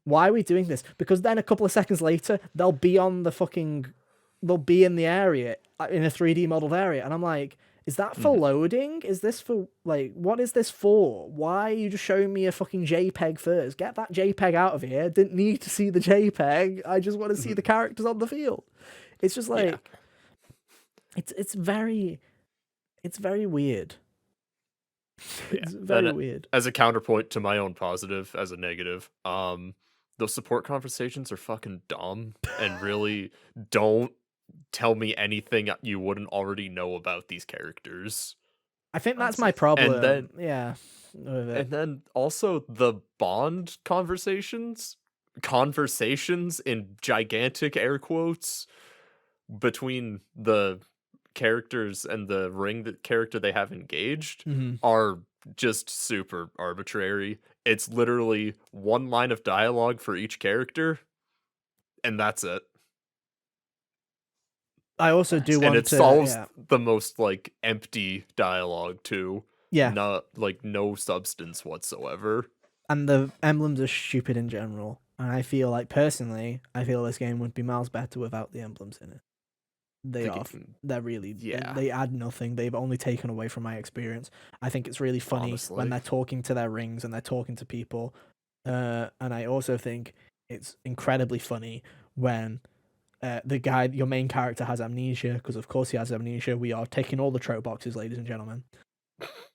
S1: why are we doing this? Because then a couple of seconds later they'll be in the area in a 3D modeled area and I'm like, is that for loading? Is this for, like, what is this for? Why are you just showing me a fucking JPEG first? Get that JPEG out of here. Didn't need to see the JPEG. I just want to see the characters on the field. It's just like, it's very weird. It's very weird.
S3: As a counterpoint to my own positive, as a negative, those support conversations are fucking dumb and really don't tell me anything you wouldn't already know about these characters.
S1: I think that's my problem.
S3: And then, and then also the Bond conversations in gigantic air quotes between the characters and the character they have engaged are just super arbitrary. It's literally one line of dialogue for each character, and that's it.
S1: I also do want to...
S3: And it solves the most, like, empty dialogue, too.
S1: Yeah.
S3: Not, like, no substance whatsoever.
S1: And the emblems are stupid in general. And I feel like, personally, this game would be miles better without the emblems in it. They're really... They add nothing. They've only taken away from my experience. I think it's really funny when they're talking to their rings and they're talking to people. And I also think it's incredibly funny when... the guy, your main character, has amnesia, because of course he has amnesia. We are ticking all the trope boxes, ladies and gentlemen.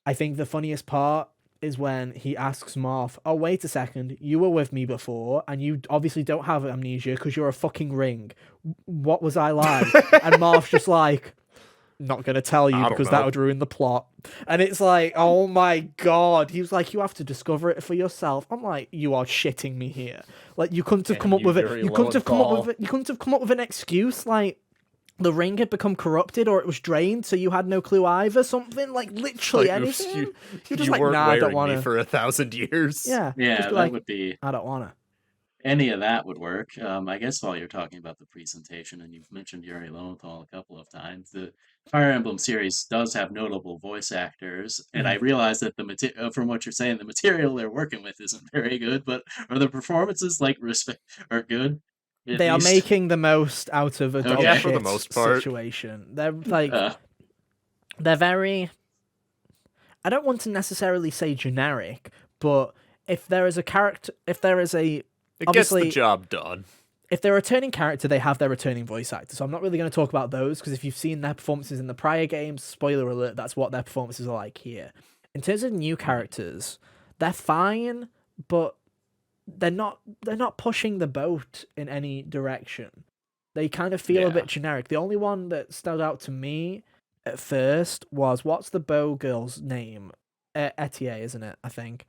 S1: I think the funniest part is when he asks Marth, oh, wait a second, you were with me before, and you obviously don't have amnesia because you're a fucking ring. What was I like? And Marth's just like, not going to tell you because that would ruin the plot. And it's like, oh my god. He was like, you have to discover it for yourself. I'm like, you are shitting me here. Like, you couldn't have come up with it. You couldn't have come up with an excuse like the ring had become corrupted or it was drained, so you had no clue either. Something like literally anything. You're just like, nah, I don't want to.
S3: For 1,000 years.
S1: Yeah.
S2: That would be.
S1: I don't want to.
S2: Any of that would work. I guess while you're talking about the presentation, and you've mentioned Yuri Lowenthal a couple of times, the Fire Emblem series does have notable voice actors, and I realize that from what you're saying, the material they're working with isn't very good, but are the performances are good?
S1: They are making the most out of a dog shit
S3: for the most part.
S1: Situation. They're like, they're very. I don't want to necessarily say generic, but if there is a character,
S3: it gets the job done.
S1: If they're a returning character, they have their returning voice actor. So I'm not really going to talk about those because if you've seen their performances in the prior games, spoiler alert, that's what their performances are like here. In terms of new characters, they're fine, but they're not pushing the boat in any direction. They kind of feel a
S3: Yeah.
S1: bit generic. The only one that stood out to me at first was, what's the bow girl's name? Etier, isn't it? I think.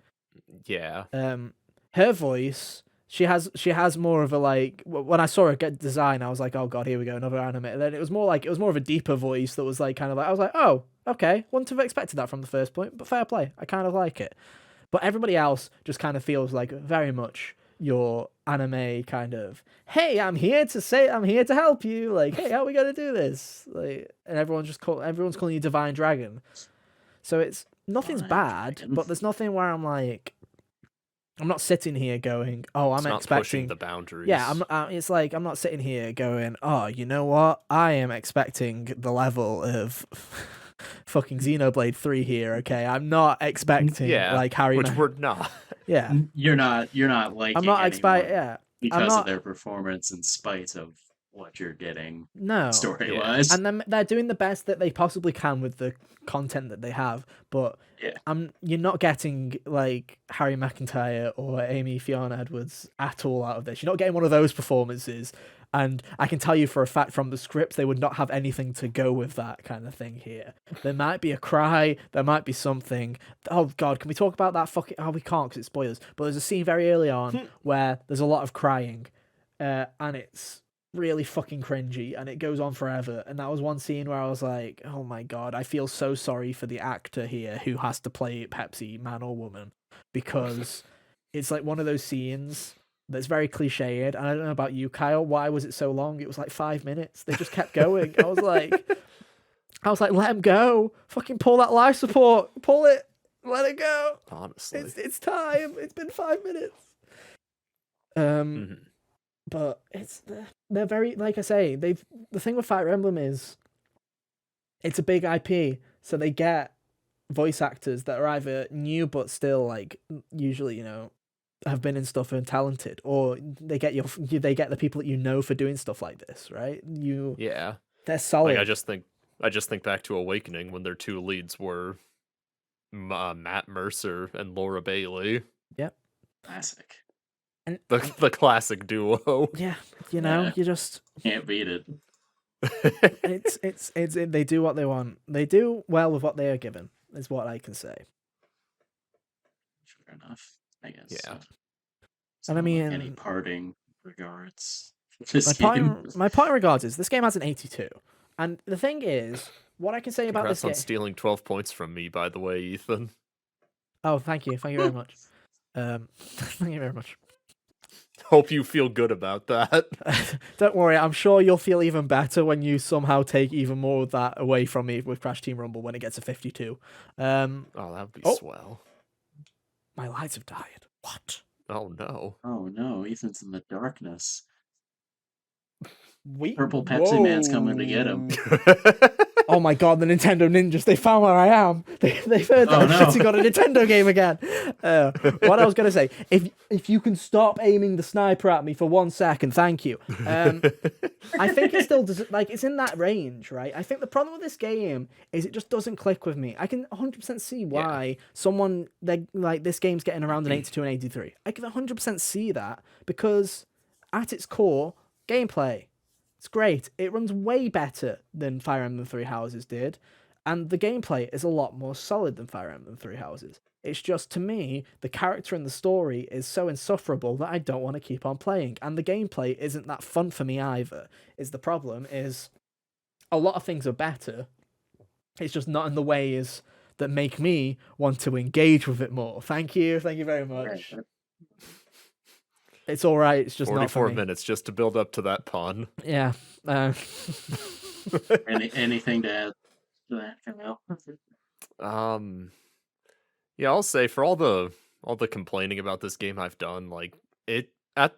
S3: Yeah.
S1: Her voice, she has more of a, like, when I saw her get design, I was like, oh god, here we go, another anime. And then it was more of a deeper voice that was like kind of like, I was like, oh, okay, wouldn't have expected that from the first point, but fair play, I kind of like it. But everybody else just kind of feels like very much your anime kind of, hey, I'm here to help you, like, hey, how are we gonna do this, like, and everyone's calling you Divine Dragon. So it's nothing's
S2: Divine
S1: bad,
S2: Dragon.
S1: but there's nothing where I'm like, I'm not sitting here going, oh,
S3: It's
S1: I'm
S3: not
S1: expecting
S3: pushing the boundaries.
S1: yeah, it's like I'm not sitting here going, oh, you know what? I am expecting the level of fucking Xenoblade 3 here. Okay, I'm not expecting like Harry.
S3: Which we're not.
S1: Yeah,
S2: You're not liking
S1: I'm not expecting.
S2: anyone
S1: Yeah,
S2: because
S1: not-
S2: of their performance in spite of what you're getting
S1: no.
S2: story-wise.
S1: And then they're doing the best that they possibly can with the content that they have, but
S2: Yeah.
S1: you're not getting like Harry McIntyre or Amy Fiona Edwards at all out of this. You're not getting one of those performances, and I can tell you for a fact from the script they would not have anything to go with that kind of thing here. There might be a cry, there might be something. Oh god, can we talk about that fucking? Oh, we can't because it's spoilers. But there's a scene very early on where there's a lot of crying, and it's really fucking cringy, and it goes on forever. And that was one scene where I was like, oh my god, I feel so sorry for the actor here who has to play Pepsi, man or woman, because it's like one of those scenes that's very cliched. And I don't know about you, Kyle, why was it so long? It was like 5 minutes. They just kept going. I was like, let him go, fucking pull that life support, pull it, let it go.
S3: Honestly,
S1: it's time. It's been 5 minutes. But they're very, like I say, the thing with Fire Emblem is it's a big IP, so they get voice actors that are either new but still like usually, you know, have been in stuff and talented, or they get the people that you know for doing stuff like this, right? They're solid.
S3: Like I just think back to Awakening when their two leads were Matt Mercer and Laura Bailey.
S1: Yep.
S2: Classic.
S1: And
S3: The classic duo.
S1: Yeah, you know,
S2: Yeah.
S1: you just
S2: Can't beat it.
S1: it's they do what they want. They do well with what they are given, is what I can say.
S2: Fair enough, I guess.
S3: Yeah.
S2: So,
S1: And I mean,
S2: any parting regards?
S1: My parting regards is this game has an 82, and the thing is, what I can say about
S3: Congrats
S1: this
S3: on
S1: game.
S3: stealing 12 points from me, by the way, Ethan.
S1: Oh, thank you very much. Thank you very much.
S3: Hope you feel good about that.
S1: Don't worry, I'm sure you'll feel even better when you somehow take even more of that away from me with Crash Team Rumble when it gets to 52.
S3: Oh, that'd be swell.
S1: My lights have died. What?
S3: Oh no.
S2: Oh no, Ethan's in the darkness.
S1: We
S2: Purple Pepsi Man's coming to get him.
S1: Oh my god, the Nintendo ninjas, they found where I am. They've heard that
S2: Oh,
S1: I've
S2: no.
S1: actually got a Nintendo game again. What I was going to say, if you can stop aiming the sniper at me for 1 second, thank you. I think it still does, like, it's in that range, right? I think the problem with this game is it just doesn't click with me. I can 100% see why this game's getting around an 82 and 83. I can 100% see that because at its core, gameplay. It's great. It runs way better than Fire Emblem Three Houses did, and the gameplay is a lot more solid than Fire Emblem Three Houses. It's just, to me, the character and the story is so insufferable that I don't want to keep on playing, and the gameplay isn't that fun for me either. The problem is a lot of things are better. It's just not in the ways that make me want to engage with it more. Thank you very much. It's all right. It's just not for
S3: 44
S1: me.
S3: minutes just to build up to that pun.
S1: Yeah.
S2: Anything to add to that, Camille?
S3: Yeah, I'll say for all the complaining about this game I've done, like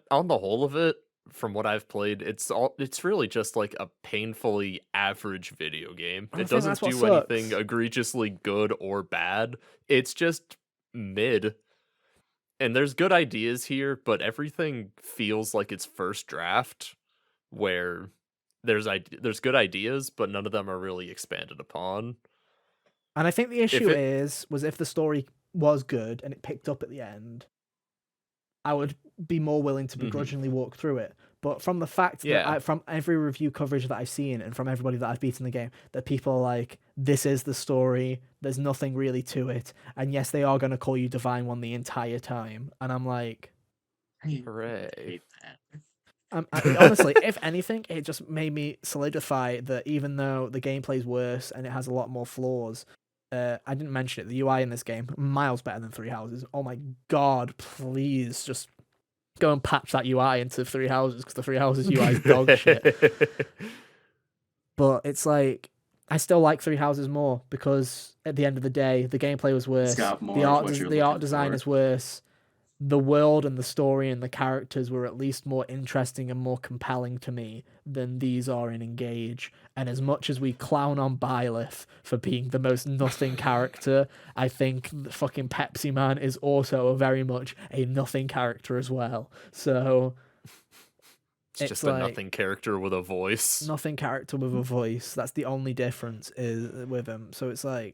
S3: on the whole of it, from what I've played, it's really just like a painfully average video game. It doesn't do anything egregiously good or bad. It's just mid. And there's good ideas here, but everything feels like its first draft, where there's good ideas, but none of them are really expanded upon.
S1: And I think the issue was if the story was good and it picked up at the end, I would be more willing to begrudgingly walk through it. But from the fact that from every review coverage that I've seen and from everybody that I've beaten the game, that people are like, this is the story, there's nothing really to it. And yes, they are going to call you Divine One the entire time. And I'm like...
S3: Hooray.
S2: hate that.
S1: Honestly, if anything, it just made me solidify that even though the gameplay's worse and it has a lot more flaws, I didn't mention it, the UI in this game, miles better than Three Houses. Oh my god, please just... go and patch that UI into Three Houses, because the Three Houses UI is dog shit. But it's like, I still like Three Houses more, because at the end of the day, the gameplay was worse. The art design is worse. The world and the story and the characters were at least more interesting and more compelling to me than these are in Engage. And as much as we clown on Byleth for being the most nothing character, I think the fucking Pepsi Man is also very much a nothing character as well. So
S3: it's just a nothing character with a voice.
S1: Nothing character with a voice. That's the only difference is with him. So it's like,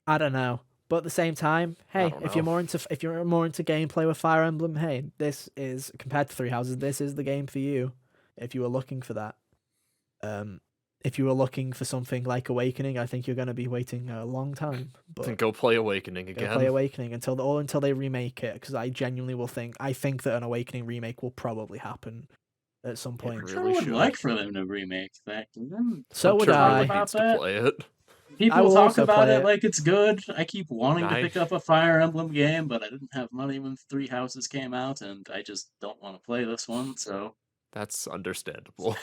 S1: I don't know. But at the same time, hey, if you're more into gameplay with Fire Emblem, hey, this is, compared to Three Houses, this is the game for you. If you were looking for that, if you were looking for something like Awakening, I think you're going to be waiting a long time. But
S3: then go play Awakening again.
S1: Go play Awakening until they remake it, because I genuinely think that an Awakening remake will probably happen at some point.
S2: I really would like for them to remake that game.
S1: So would I.
S3: Needs to play it.
S2: People talk about it like it's good. I keep wanting to pick up a Fire Emblem game, but I didn't have money when Three Houses came out, and I just don't want to play this one, so...
S3: That's understandable.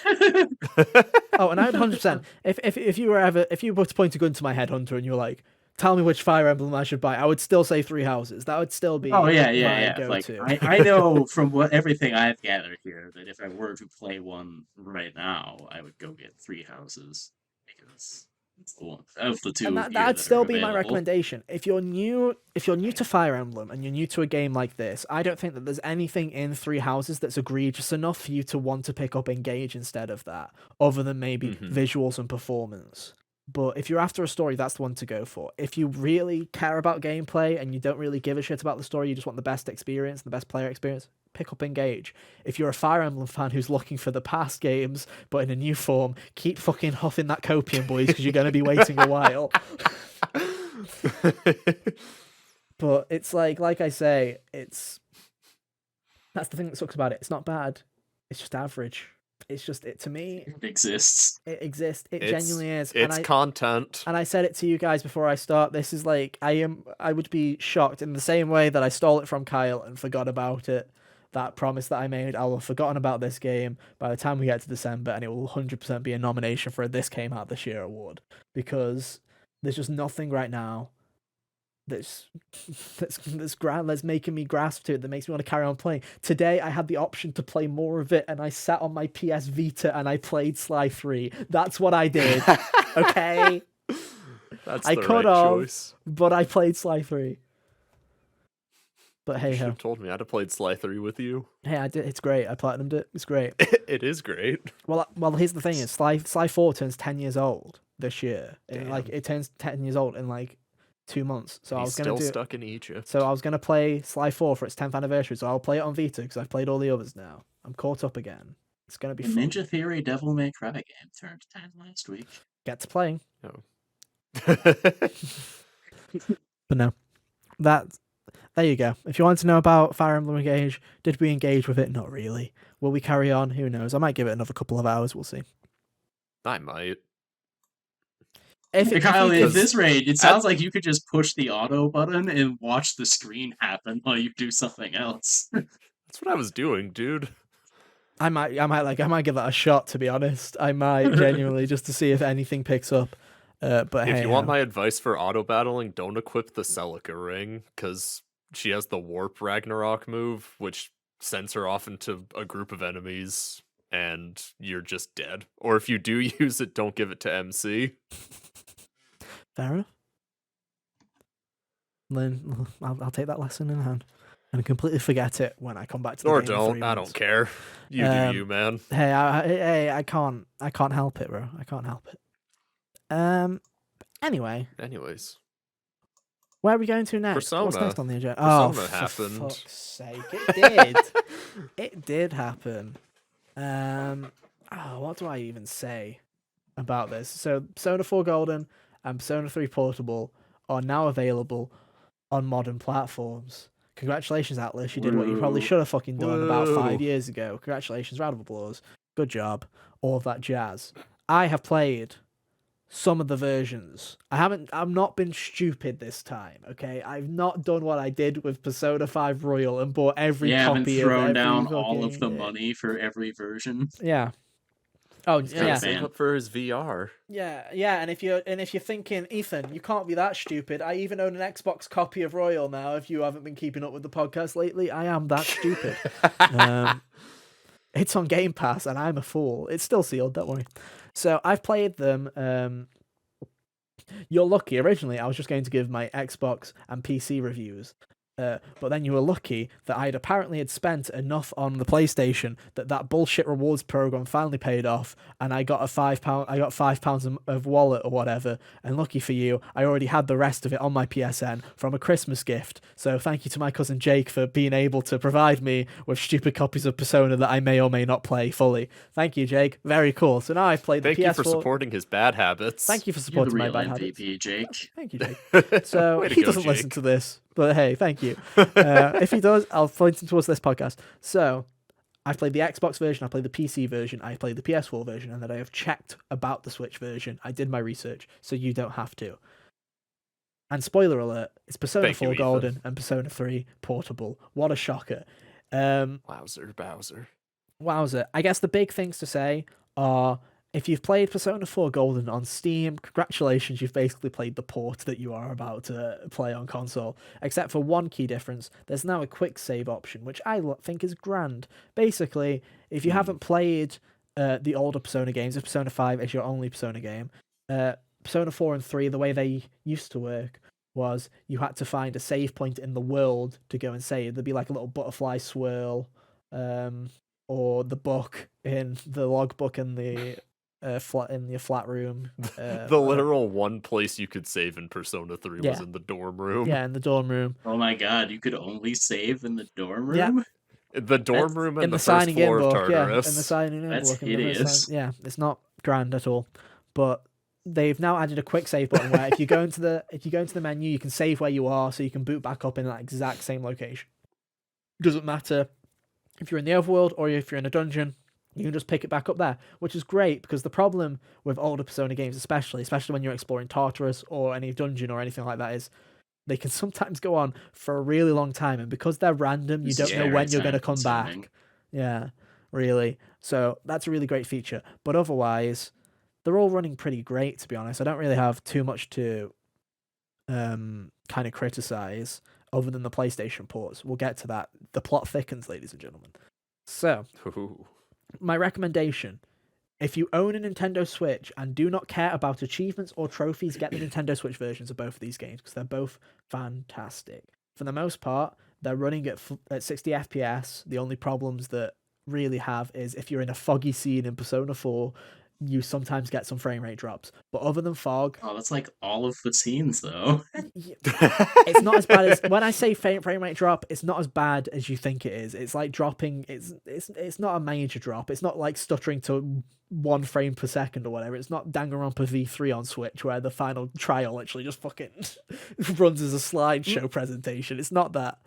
S1: Oh, and I'd 100%. If you were to point a gun to my headhunter and you're like, tell me which Fire Emblem I should buy, I would still say Three Houses. That would still be my go-to.
S2: Like, I know from everything I've gathered here that if I were to play one right now, I would go get Three Houses, because it's the one of the two.
S1: And that'd still be my recommendation. If you're new to Fire Emblem and you're new to a game like this, I don't think that there's anything in Three Houses that's egregious enough for you to want to pick up Engage instead of that, other than maybe visuals and performance. But if you're after a story, that's the one to go for. If you really care about gameplay and you don't really give a shit about the story, you just want the best experience, the best player experience, pick up Engage. If you're a Fire Emblem fan who's looking for the past games, but in a new form, keep fucking huffing that copium, boys, because you're going to be waiting a while. But it's like I say, that's the thing that sucks about it. It's not bad. It's just average. It's just, to me...
S2: It exists.
S1: It exists. It genuinely is.
S3: It's content.
S1: And I said it to you guys before I start. This is like, I would be shocked in the same way that I stole it from Kyle and forgot about it. That promise that I made, I will have forgotten about this game by the time we get to December, and it will 100% be a nomination for a This Came Out This Year award. Because there's just nothing right now that's making me grasp to it, that makes me want to carry on playing. Today I had the option to play more of it, and I sat on my PS Vita and I played Sly 3. That's what I did. Okay?
S3: That's
S1: I
S3: the
S1: could
S3: right
S1: have,
S3: choice.
S1: but I played Sly 3. But hey
S3: You should
S1: ho.
S3: have told me I'd have played Sly 3 with you.
S1: Hey, I did. It's great. I platinumed it. It's great.
S3: It is great.
S1: Well, here's the thing: is Sly 4 turns 10 years old this year. It turns 10 years old in like 2 months. So I was gonna
S3: stuck in Egypt.
S1: So I was gonna play Sly 4 for its 10th anniversary. So I'll play it on Vita because I've played all the others now. I'm caught up again. It's gonna be fun.
S2: Ninja Theory Devil May Cry game turned 10 last week.
S1: Get to playing.
S3: Oh.
S1: But no, there you go. If you want to know about Fire Emblem Engage, did we engage with it? Not really. Will we carry on? Who knows? I might give it another couple of hours. We'll see.
S3: I might.
S2: Kyle, at this rate, it sounds like you could just push the auto button and watch the screen happen while you do something else.
S3: That's what I was doing, dude.
S1: I might give that a shot, to be honest. I might genuinely, just to see if anything picks up. But
S3: if you want my advice for auto battling, don't equip the Celica ring, because she has the Warp Ragnarok move, which sends her off into a group of enemies, and you're just dead. Or if you do use it, don't give it to MC.
S1: Fair enough. Then I'll take that lesson in hand and completely forget it when I come back to the
S3: or
S1: game. Or
S3: don't.
S1: in 3
S3: I
S1: months.
S3: don't care. You do you, man.
S1: Hey, I can't help it, bro. I can't help it. Anyways, Where are we going to next? What's
S3: Persona.
S1: next on the agenda?
S3: Persona
S1: For
S3: happened.
S1: fuck's sake. It did. It did happen. What do I even say about this? So Persona 4 Golden and Persona 3 Portable are now available on modern platforms. Congratulations, Atlas. You did what you probably
S2: Woo.
S1: should have fucking done about
S3: Woo.
S1: 5 years ago. Congratulations, round of applause. Good job. All of that jazz. I have played some of the versions. I'm not been stupid this time, okay? I've not done what I did with Persona 5 Royal and bought every
S2: You haven't
S1: copy of
S2: thrown
S1: every
S2: down
S1: fucking...
S2: all of the money for every version.
S1: Yeah. Oh,
S3: He's gotta
S1: yeah.
S3: save
S2: Man.
S3: up for his VR.
S1: Yeah, and if you're thinking, Ethan, you can't be that stupid. I even own an Xbox copy of Royal now. If you haven't been keeping up with the podcast lately, I am that stupid. It's on Game Pass, and I'm a fool. It's still sealed, don't worry. So I've played them. You're lucky. Originally, I was just going to give my Xbox and PC reviews. But then you were lucky that I'd apparently had spent enough on the PlayStation that bullshit rewards program finally paid off, and I got £5 of wallet or whatever. And lucky for you, I already had the rest of it on my PSN from a Christmas gift. So thank you to my cousin Jake for being able to provide me with stupid copies of Persona that I may or may not play fully. Thank you, Jake. Very cool. So now I've played the PS4.
S3: Thank you for supporting his bad habits.
S1: Thank you for
S2: You're the
S1: supporting my
S2: real
S1: bad habits.
S2: MVP, Jake.
S1: Thank you, Jake. So
S3: Way to
S1: he
S3: go,
S1: doesn't listen
S3: Jake.
S1: to this, but hey, thank you. If he does, I'll point him towards this podcast. So I've played the Xbox version, I played the PC version, I played the PS4 version, and then I have checked about the Switch version. I did my research, so you don't have to. And spoiler alert, it's Persona
S3: Thank you,
S1: 4
S3: Ethan.
S1: Golden and Persona 3 Portable. What a shocker.
S3: Bowser.
S1: Wowzer. I guess the big things to say are, if you've played Persona 4 Golden on Steam, congratulations, you've basically played the port that you are about to play on console. Except for one key difference, there's now a quick save option, which I think is grand. Basically, if you haven't played the older Persona games, if Persona 5 is your only Persona game, Persona 4 and 3, the way they used to work was you had to find a save point in the world to go and save. There'd be like a little butterfly swirl, or the book in the logbook in the flat room.
S3: The literal one place you could save in Persona 3 was
S1: Yeah.
S3: in the dorm room.
S1: Yeah, in the dorm room.
S2: Oh my god, you could only save in the dorm
S1: Yeah.
S2: room?
S3: The dorm
S2: That's-
S3: room
S1: In
S3: and
S1: the
S3: the first
S1: signing in
S3: floor of
S1: book, yeah, in the
S3: Tartarus.
S1: signing in
S2: That's
S1: book. in the first
S2: hideous.
S1: yeah, it's not grand at all. But they've now added a quick save button where if you go into the menu, you can save where you are, so you can boot back up in that exact same location. Doesn't matter if you're in the overworld or if you're in a dungeon, you can just pick it back up there, which is great, because the problem with older Persona games, especially when you're exploring Tartarus or any dungeon or anything like that, is they can sometimes go on for a really long time, and because they're random, you
S2: This
S1: don't
S2: is
S1: know
S2: very
S1: when you're going to come
S2: time-consuming.
S1: back. Yeah, really. So that's a really great feature. But otherwise, they're all running pretty great, to be honest. I don't really have too much to kind of criticize other than the PlayStation ports. We'll get to that. The plot thickens, ladies and gentlemen. So,
S3: Ooh.
S1: my recommendation, if you own a Nintendo Switch and do not care about achievements or trophies, get the Nintendo Switch versions of both of these games, because they're both fantastic. For the most part, they're running at 60 FPS. The only problems that really have is if you're in a foggy scene in Persona 4, you sometimes get some frame rate drops. But other than fog,
S2: Oh, that's like all of the scenes, though.
S1: it's not as bad as, when I say frame rate drop, it's not as bad as you think it is. It's like dropping. It's not a major drop. It's not like stuttering to 1 frame per second or whatever. It's not Danganronpa V3 on Switch where the final trial literally just fucking runs as a slideshow presentation. It's not that,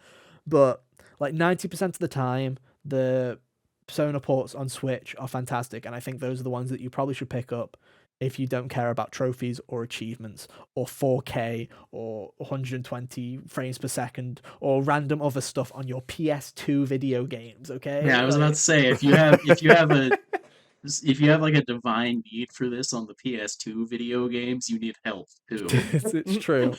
S1: but like 90% of the time, the Persona ports on Switch are fantastic, and I think those are the ones that you probably should pick up if you don't care about trophies or achievements or 4K or 120 frames per second or random other stuff on your PS2 video games. Okay.
S2: Yeah, I was about to say, if you have like a divine need for this on the PS2 video games, you need help too.
S1: It's true.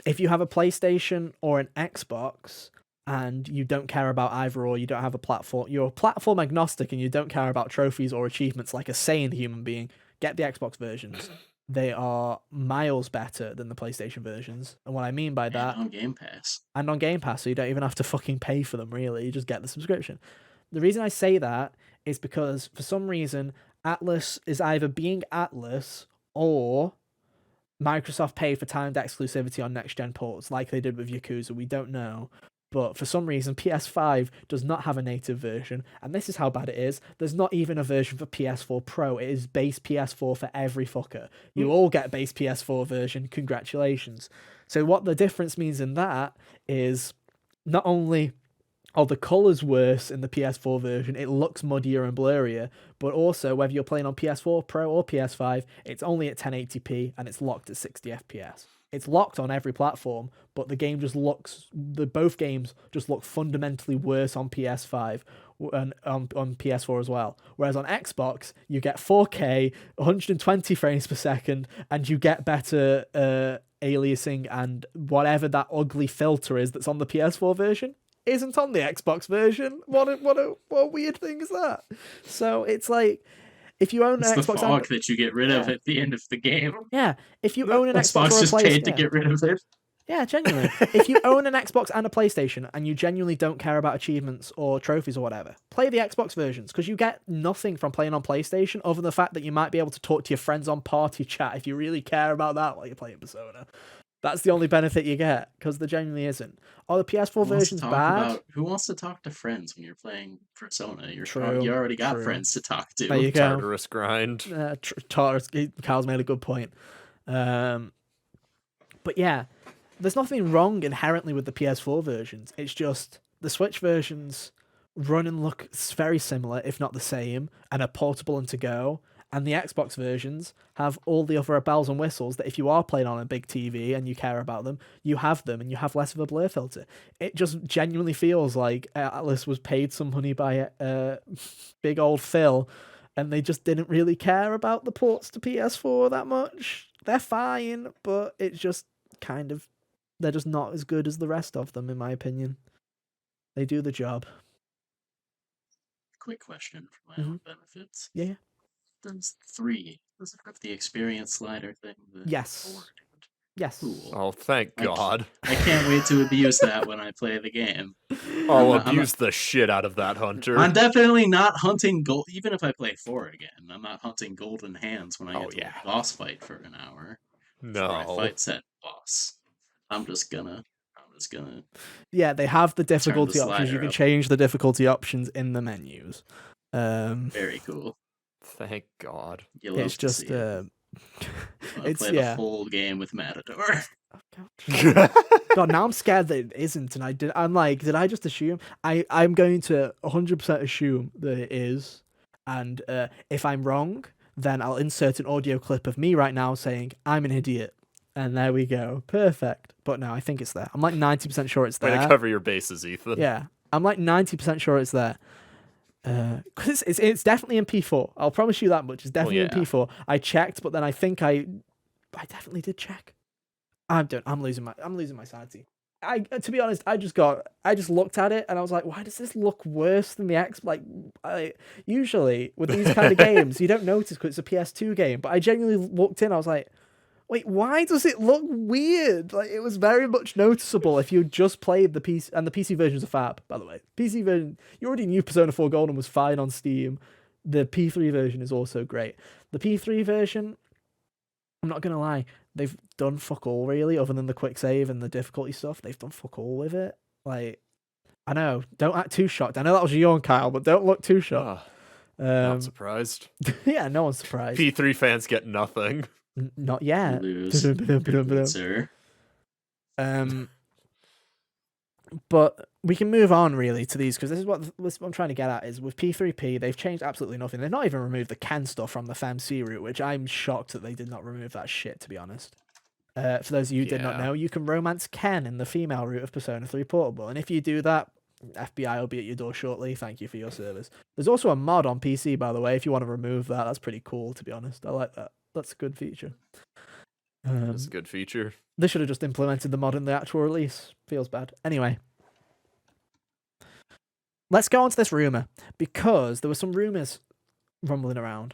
S1: If you have a PlayStation or an Xbox and you don't care about either, or you don't have a platform, you're platform agnostic and you don't care about trophies or achievements like a sane human being, get the Xbox versions. They are miles better than the PlayStation versions. And what I mean by that,
S2: And on Game Pass.
S1: and on Game Pass, so you don't even have to fucking pay for them, really. You just get the subscription. The reason I say that is because for some reason, Atlas is either being Atlas or Microsoft paid for timed exclusivity on next-gen ports like they did with Yakuza. We don't know. But for some reason, PS5 does not have a native version. And this is how bad it is. There's not even a version for PS4 Pro. It is base PS4 for every fucker. You all get base PS4 version. Congratulations. So what the difference means in that is not only are the colours worse in the PS4 version, it looks muddier and blurrier, but also whether you're playing on PS4 Pro or PS5, it's only at 1080p and it's locked at 60 FPS. It's locked on every platform, but both games just look fundamentally worse on PS5 and on PS4 as well. Whereas on Xbox, you get 4K, 120 frames per second, and you get better aliasing, and whatever that ugly filter is that's on the PS4 version isn't on the Xbox version. What a weird thing is that? So it's like, if you own
S2: It's
S1: an
S2: the
S1: Xbox,
S2: fog that you get rid of at the end of the game.
S1: yeah, if you own an Xbox or a
S2: just paid to
S1: PlayStation,
S2: get rid of it.
S1: yeah, genuinely. If you own an Xbox and a PlayStation and you genuinely don't care about achievements or trophies or whatever, play the Xbox versions, because you get nothing from playing on PlayStation other than the fact that you might be able to talk to your friends on party chat if you really care about that while you're playing Persona. That's the only benefit you get, because there genuinely isn't. Are the PS4 versions bad?
S2: Who wants to talk to friends when you're playing Persona?
S1: True,
S2: You already got
S1: true.
S2: friends to talk to.
S1: There you go.
S3: Tartarus grind.
S1: Carl's made a good point. But yeah, there's nothing wrong inherently with the PS4 versions. It's just the Switch versions run and look very similar, if not the same, and are portable and to go. And the Xbox versions have all the other bells and whistles that if you are playing on a big TV and you care about them, you have them, and you have less of a blur filter. It just genuinely feels like Atlas was paid some money by big old Phil, and they just didn't really care about the ports to PS4 that much. They're fine, but it's just kind of, they're just not as good as the rest of them, in my opinion. They do the job.
S2: Quick question for my own benefits.
S1: Yeah.
S2: Does it have the experience slider thing?
S1: Yes. Yes.
S2: Cool.
S3: Oh, thank God.
S2: I can't wait to abuse that when I play the game.
S3: I'll abuse the shit out of that, Hunter.
S2: I'm definitely not hunting gold. Even if I play 4 again, I'm not hunting golden hands when I get to a boss fight for an hour.
S3: No.
S2: Before I fight said boss. I'm just gonna.
S1: Yeah, they have the difficulty options. You can
S2: up.
S1: change the difficulty options in the menus.
S2: Very cool.
S3: Thank God.
S1: It's just
S2: it's play the full game with Matador.
S1: Oh, God, now I'm scared that it isn't, and did I just assume? I'm going to 100% assume that it is, and if I'm wrong, then I'll insert an audio clip of me right now saying I'm an idiot, and there we go, perfect. But no, I think it's there. I'm like 90% sure it's there.
S3: Way to cover your bases, Ethan.
S1: Yeah, I'm like 90% sure it's there. Because it's definitely in P4. I'll promise you that much. It's definitely in P4. I checked, but then I think I definitely did check. I'm losing my sanity. To be honest, I just looked at it and I was like, why does this look worse than the X? Like, usually with these kind of games, you don't notice because it's a PS2 game. But I genuinely looked in. I was like, wait, why does it look weird? Like, it was very much noticeable if you just played the PC, and the PC versions are fab, by the way. PC version, you already knew Persona 4 Golden was fine on Steam. The P3 version is also great. The P3 version, I'm not gonna lie, they've done fuck all really, other than the quick save and the difficulty stuff. They've done fuck all with it. Like, I know, don't act too shocked. I know that was your yawn, Kyle, but don't look too shocked.
S3: Not surprised.
S1: Yeah, no one's surprised.
S3: P3 fans get nothing.
S1: Not yet.
S2: Sir.
S1: But we can move on really to these, because this is what I'm trying to get at, is with P3P, they've changed absolutely nothing. They've not even removed the Ken stuff from the FemC route, which I'm shocked that they did not remove that shit, to be honest. For those of you who did not know, you can romance Ken in the female route of Persona 3 Portable, and if you do that, FBI will be at your door shortly. Thank you for your service. There's also a mod on PC, by the way, if you want to remove that. That's pretty cool, to be honest. I like that. That's a good feature.
S3: That's a good feature.
S1: They should have just implemented the mod in the actual release. Feels bad. Anyway. Let's go on to this rumour, because there were some rumours rumbling around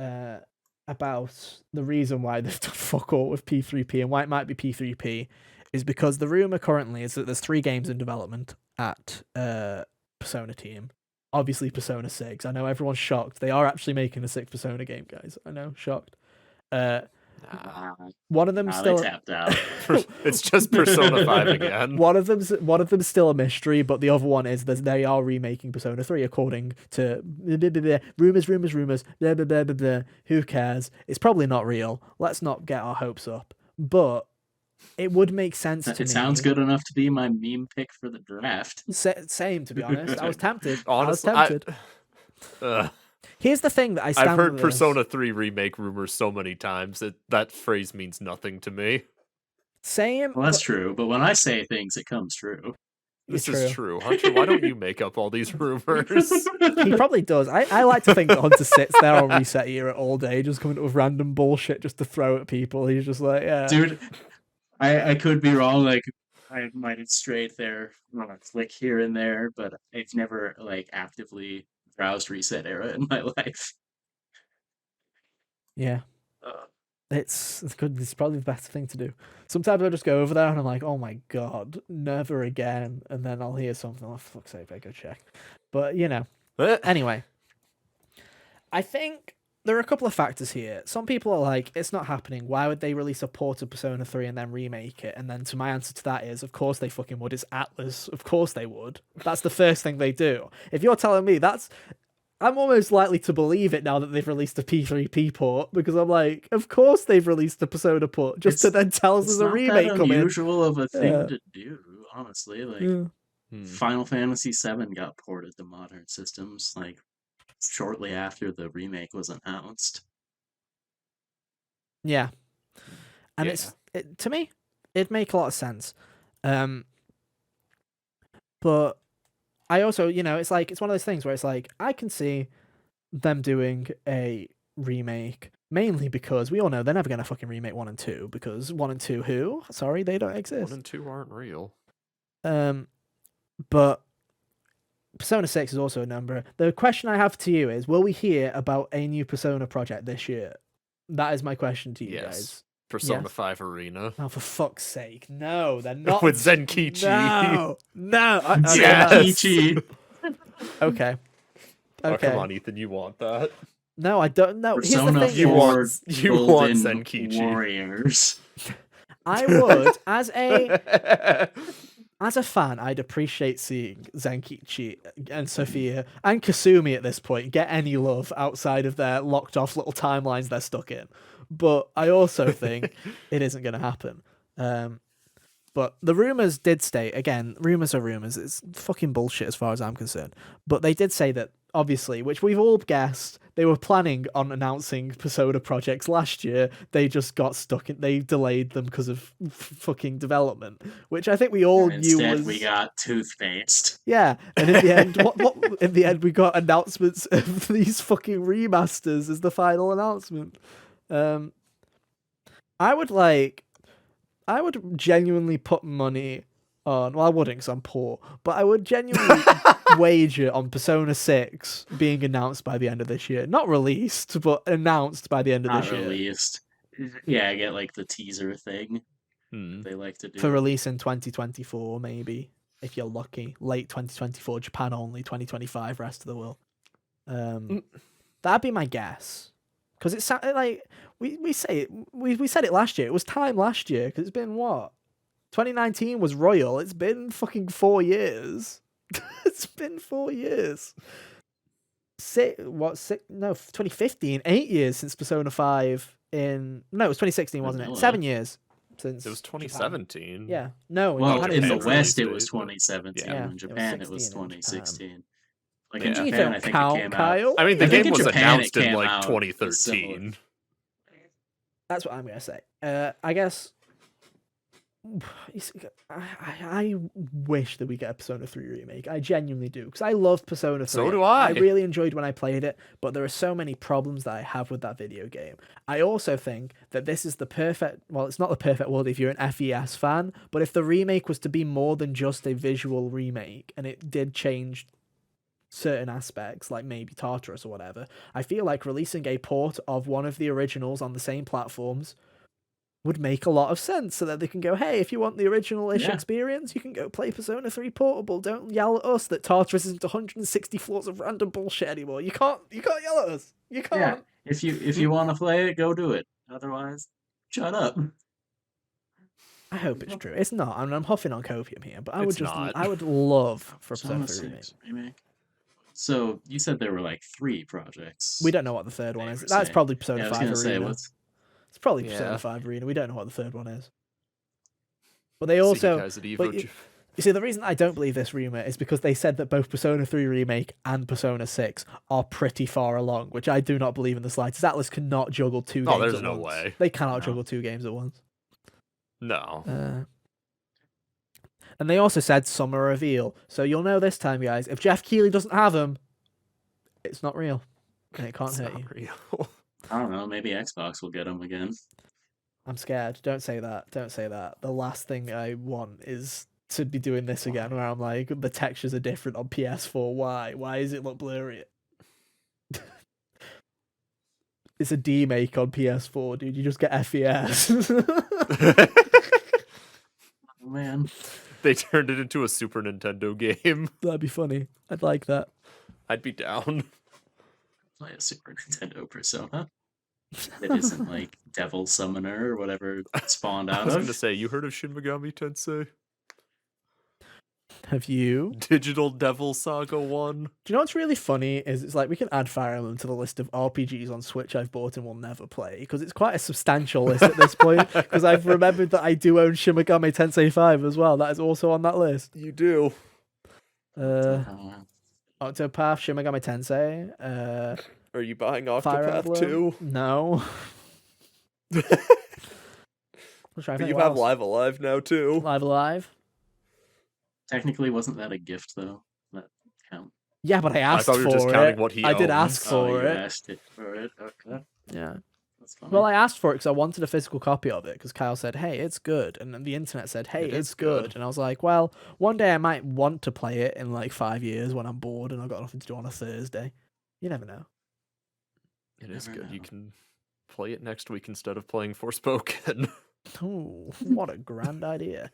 S1: about the reason why they've done fuck all with P3P and why it might be P3P is because the rumour currently is that there's 3 games in development at Persona team. Obviously Persona 6. I know everyone's shocked. They are actually making a 6th Persona game, guys. I know, shocked.
S3: Nah.
S1: One of them
S2: They
S1: still.
S2: tapped out.
S3: It's just Persona 5 again.
S1: One of them's still a mystery, but the other one is that they are remaking Persona 3 according to rumors. Blah, blah, blah, blah, blah. Who cares? It's probably not real. Let's not get our hopes up. But it would make sense to me.
S2: It sounds good enough to be my meme pick for the draft.
S1: Same, to be honest. I was tempted.
S3: Honestly,
S1: I was tempted. Here's the thing that I stand
S3: I've heard
S1: with
S3: Persona 3 remake rumors so many times that phrase means nothing to me.
S1: Same.
S2: Well, that's true, but when I say things, it comes true.
S3: This is true. Hunter, why don't you make up all these rumors?
S1: He probably does. I like to think that Hunter sits there on Reset Era all day, just coming up with random bullshit just to throw at people. He's just like, yeah.
S2: Dude, I could be wrong. Like, I might have strayed there on a click here and there, but I've never, like, actively browsed Reset Era in my life.
S1: Yeah. It's good. It's probably the best thing to do. Sometimes I'll just go over there and I'm like, oh my god, never again. And then I'll hear something. Oh, fuck's sake, I go check. But, you know. Anyway. I think there are a couple of factors here. Some people are like, it's not happening. Why would they release a port of Persona 3 and then remake it? And then to my answer to that is, of course they fucking would. It's Atlas. Of course they would. That's the first thing they do. If you're telling me that's... I'm almost likely to believe it now that they've released a P3P port, because I'm like, of course they've released a Persona port, just to then tell us there's a remake coming.
S2: It's not that unusual of a thing to do, honestly. Like, Final Fantasy VII got ported to modern systems, like, shortly after the remake was announced.
S1: Yeah. And to me, it'd make a lot of sense. But I also, you know, it's like, it's one of those things where it's like, I can see them doing a remake, mainly because we all know they're never going to fucking remake 1 and 2, because 1 and 2 who? Sorry, they don't exist.
S3: 1 and 2 aren't real.
S1: But Persona 6 is also a number. The question I have to you is, will we hear about a new Persona project this year? That is my question to you guys.
S3: Persona 5 Arena.
S1: Oh, for fuck's sake. No, they're not.
S3: With Zenkichi.
S1: No.
S2: Zenkichi.
S1: Okay.
S3: Oh, come on, Ethan, you want that.
S1: No, I don't know.
S2: Persona
S1: Here's the thing.
S3: You want Zenkichi.
S2: Warriors.
S1: I would, as a fan, I'd appreciate seeing Zenkichi and Sophia and Kasumi at this point get any love outside of their locked off little timelines they're stuck in. But I also think it isn't going to happen. But the rumors did state, again, rumors are rumors. It's fucking bullshit as far as I'm concerned. But they did say that, obviously, which we've all guessed, they were planning on announcing Persona projects last year. They just got stuck in, they delayed them because of fucking development, which I think we all knew was...
S2: we got toothpaste.
S1: Yeah, and in the end, in the end, we got announcements of these fucking remasters as the final announcement. I would genuinely put money on, well, I wouldn't because I'm poor, but I would genuinely wager on Persona 6 being announced by the end of this year. Not released, but announced by the end of this year.
S2: Not released. Yeah, I get like the teaser thing they like to do.
S1: For release in 2024, maybe, if you're lucky. Late 2024, Japan only, 2025, rest of the world. That'd be my guess. Because it's like we said it last year. It was time last year because it's been what? 2019 was Royal. It's been fucking 4 years. It's been 4 years. 2015, 8 years since Persona 5 it was 2016, wasn't it? 7 years since.
S3: It was 2017.
S1: Japan. Yeah. No.
S2: Well, in the
S3: Japan
S2: West, it
S3: released
S2: was
S3: it.
S2: 2017.
S1: Yeah,
S2: In Japan, it was 2016. Like in
S1: You
S2: Japan,
S1: don't
S2: I think
S1: count,
S2: it came
S1: Kyle.
S2: out.
S3: I mean, the
S2: I think
S3: game
S2: in
S3: was
S2: Japan
S3: announced
S2: it
S3: in
S2: came
S3: like
S2: out
S3: 2013.
S1: That's what I'm gonna say. I guess. I wish that we get a Persona 3 remake. I genuinely do, because I love Persona 3.
S3: So do I.
S1: I really enjoyed when I played it, but there are so many problems that I have with that video game. I also think that this is the perfect... Well, it's not the perfect world if you're an FES fan, but if the remake was to be more than just a visual remake, and it did change certain aspects, like maybe Tartarus or whatever, I feel like releasing a port of one of the originals on the same platforms would make a lot of sense, so that they can go, hey, if you want the original-ish experience, you can go play Persona 3 Portable. Don't yell at us that Tartarus isn't 160 floors of random bullshit anymore. You can't yell at us. You can't.
S2: Yeah. If you want to play it, go do it. Otherwise, Shut up.
S1: I hope it's true. It's not. I'm huffing on copium here, but
S3: It's not.
S1: I would love for
S2: Persona
S1: Persona 3 remake.
S2: 6 remake. So you said there were like 3 projects.
S1: We don't know what the third one
S2: they
S1: is.
S2: were
S1: That's
S2: saying.
S1: probably Persona
S2: Yeah, I was
S1: 5
S2: gonna say
S1: Arena.
S2: what's
S1: It's probably
S3: Yeah.
S1: Persona 5 Arena. We don't know what the third one is. But they
S3: See
S1: also.
S3: you guys at Evo.
S1: But you see, the reason I don't believe this rumor is because they said that both Persona 3 Remake and Persona 6 are pretty far along, which I do not believe in the slightest. Atlus cannot juggle 2 games
S3: there's
S1: at
S3: no
S1: once.
S3: way.
S1: They cannot
S2: No.
S1: juggle 2 games at once.
S3: No.
S1: And they also said summer reveal. So you'll know this time, guys. If Jeff Keighley doesn't have them, it's not real. And it can't
S3: It's
S1: hurt
S3: not
S1: you.
S3: real.
S2: I don't know, maybe Xbox will get them again.
S1: I'm scared. Don't say that. Don't say that. The last thing I want is to be doing this again where I'm like, the textures are different on PS4. Why? Why does it look blurry? It's a D-make on PS4, dude. You just get FES.
S2: Oh, man.
S3: They turned it into a Super Nintendo game.
S1: That'd be funny. I'd like that.
S3: I'd be down.
S2: Play a Super Nintendo Persona. It isn't like Devil Summoner or whatever it spawned
S3: I
S2: out
S3: was
S2: of.
S3: gonna say, you heard of Shin Megami Tensei?
S1: Have you?
S3: Digital Devil Saga 1?
S1: Do you know what's really funny is it's like we can add Fire Emblem to the list of RPGs on Switch I've bought and will never play because it's quite a substantial list at this point because I've remembered that I do own Shin Megami Tensei 5 as well. That is also on that list.
S3: You do.
S1: Octopath, Shin Megami Tensei,
S3: Are you buying
S1: Fire
S3: Octopath
S1: Emblem.
S3: too?
S1: No. I'm trying to
S3: But
S1: think
S3: you
S1: what
S3: have
S1: else.
S3: Live Alive now too.
S1: Live Alive.
S2: Technically, wasn't that a gift though? That count?
S1: Yeah, but I asked
S3: thought we were just
S1: for
S3: counting
S1: it.
S3: what he
S1: I did
S3: owns.
S1: ask
S2: Oh,
S1: for
S2: you
S1: it.
S2: asked it for it. Okay,
S1: Yeah.
S2: that's fine.
S1: Well, I asked for it because I wanted a physical copy of it because Kyle said, hey, it's good. And then the internet said, hey,
S3: It is
S1: it's good.
S3: good.
S1: And I was like, well, one day I might want to play it in like 5 years when I'm bored and I've got nothing to do on a Thursday. You never know.
S3: It is
S2: Never
S3: good. You
S2: know.
S3: can play it next week instead of playing Forspoken.
S1: Oh, what a grand idea.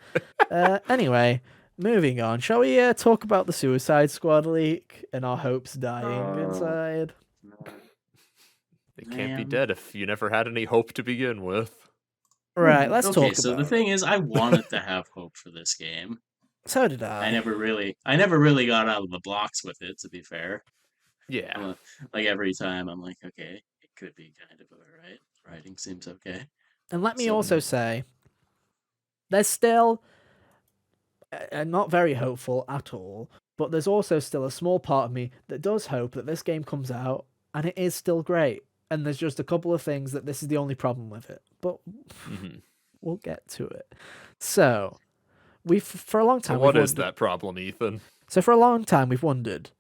S1: Anyway, moving on. Shall we talk about the Suicide Squad leak and our hopes dying inside?
S3: It can't be
S2: Man.
S3: dead if you never had any hope to begin with.
S1: Right, let's
S2: Okay,
S1: talk
S2: so
S1: about
S2: the
S1: it.
S2: thing is, I wanted to have hope for this game.
S1: So did I.
S2: I never really got out of the blocks with it. To be fair,
S3: Yeah.
S2: like every time I'm like, okay, it could be kind of alright. Writing seems okay.
S1: And let me
S2: So-
S1: also say, there's still, not very hopeful at all, but there's also still a small part of me that does hope that this game comes out and it is still great. And there's just a couple of things that this is the only problem with it. But
S3: Mhm.
S1: we'll get to it. So, for a long
S3: So
S1: time,
S3: what
S1: we've
S3: is
S1: wondered-
S3: that problem, Ethan?
S1: So for a long time, we've wondered,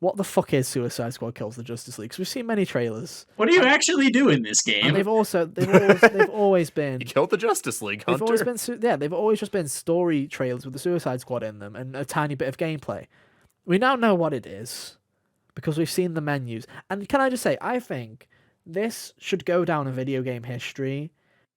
S1: what the fuck is Suicide Squad Kills the Justice League? 'Cause we've seen many trailers,
S2: What do you actually do in this
S1: and
S2: game?
S1: they've always been.
S3: You killed the Justice League,
S1: They've always
S3: Hunter.
S1: been, they've always just been story trailers with the Suicide Squad in them and a tiny bit of gameplay. We now know what it is because we've seen the menus. And can I just say, I think this should go down in video game history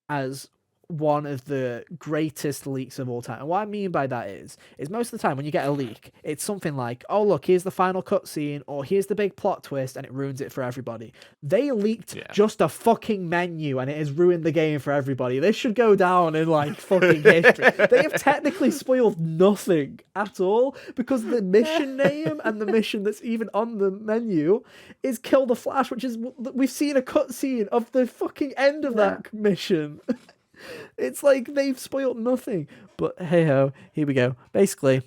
S1: as one of the greatest leaks of all time. And what I mean by that is most of the time when you get a leak, it's something like, oh look, here's the final cutscene, or here's the big plot twist, and it ruins it for everybody. They leaked just a fucking menu, and it has ruined the game for everybody. This should go down in like fucking history. They have technically spoiled nothing at all because the mission name and the mission that's even on the menu is Kill the Flash, which is we've seen a cutscene of the fucking end of that mission. It's like they've spoiled nothing. But hey ho, here we go. Basically,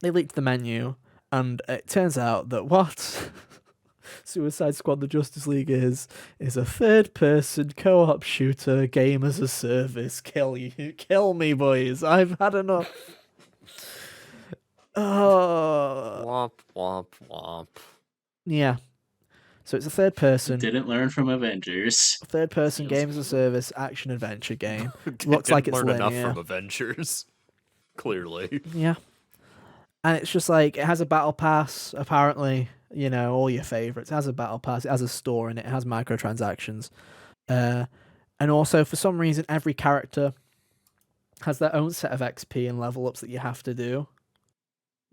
S1: they leaked the menu, and it turns out that what Suicide Squad the Justice League is a third-person co-op shooter game as a service. Kill me, boys. I've had enough. Oh,
S3: Womp, womp, womp.
S1: yeah. So it's a third-person.
S2: Didn't learn from Avengers.
S1: Third-person
S2: Feels
S1: game as a
S2: good.
S1: service action adventure game.
S3: Looks
S1: Looks like it's
S3: learned enough
S1: linear.
S3: from Avengers. Clearly.
S1: Yeah. And it's just like, it has a battle pass, apparently, you know, all your favorites. It has a battle pass, it has a store in it, it has microtransactions. And also, for some reason, every character has their own set of XP and level ups that you have to do.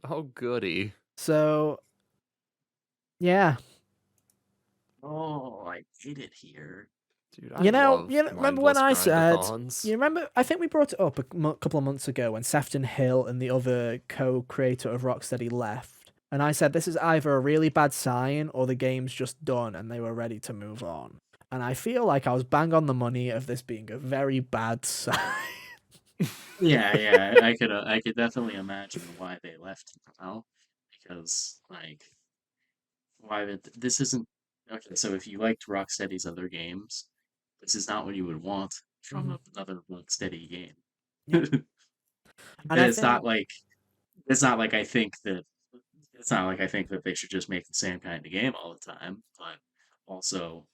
S3: Oh, goody.
S1: So, yeah.
S2: Oh, I hate it here.
S3: Dude,
S1: You know,
S3: love
S1: remember when I
S3: mindless
S1: said,
S3: grind-a-thons.
S1: you remember, I think we brought it up a couple of months ago when Sefton Hill and the other co-creator of Rocksteady left. And I said, this is either a really bad sign or the game's just done and they were ready to move on. And I feel like I was bang on the money of this being a very bad sign.
S2: Yeah, I could definitely imagine why they left now, because like why would this isn't okay. So if you liked Rocksteady's other games, this is not what you would want from
S1: Mhm.
S2: another Rocksteady game.
S1: Yeah. And I
S2: It's
S1: think,
S2: not like it's not like I think that it's not like I think that they should just make the same kind of game all the time, but also,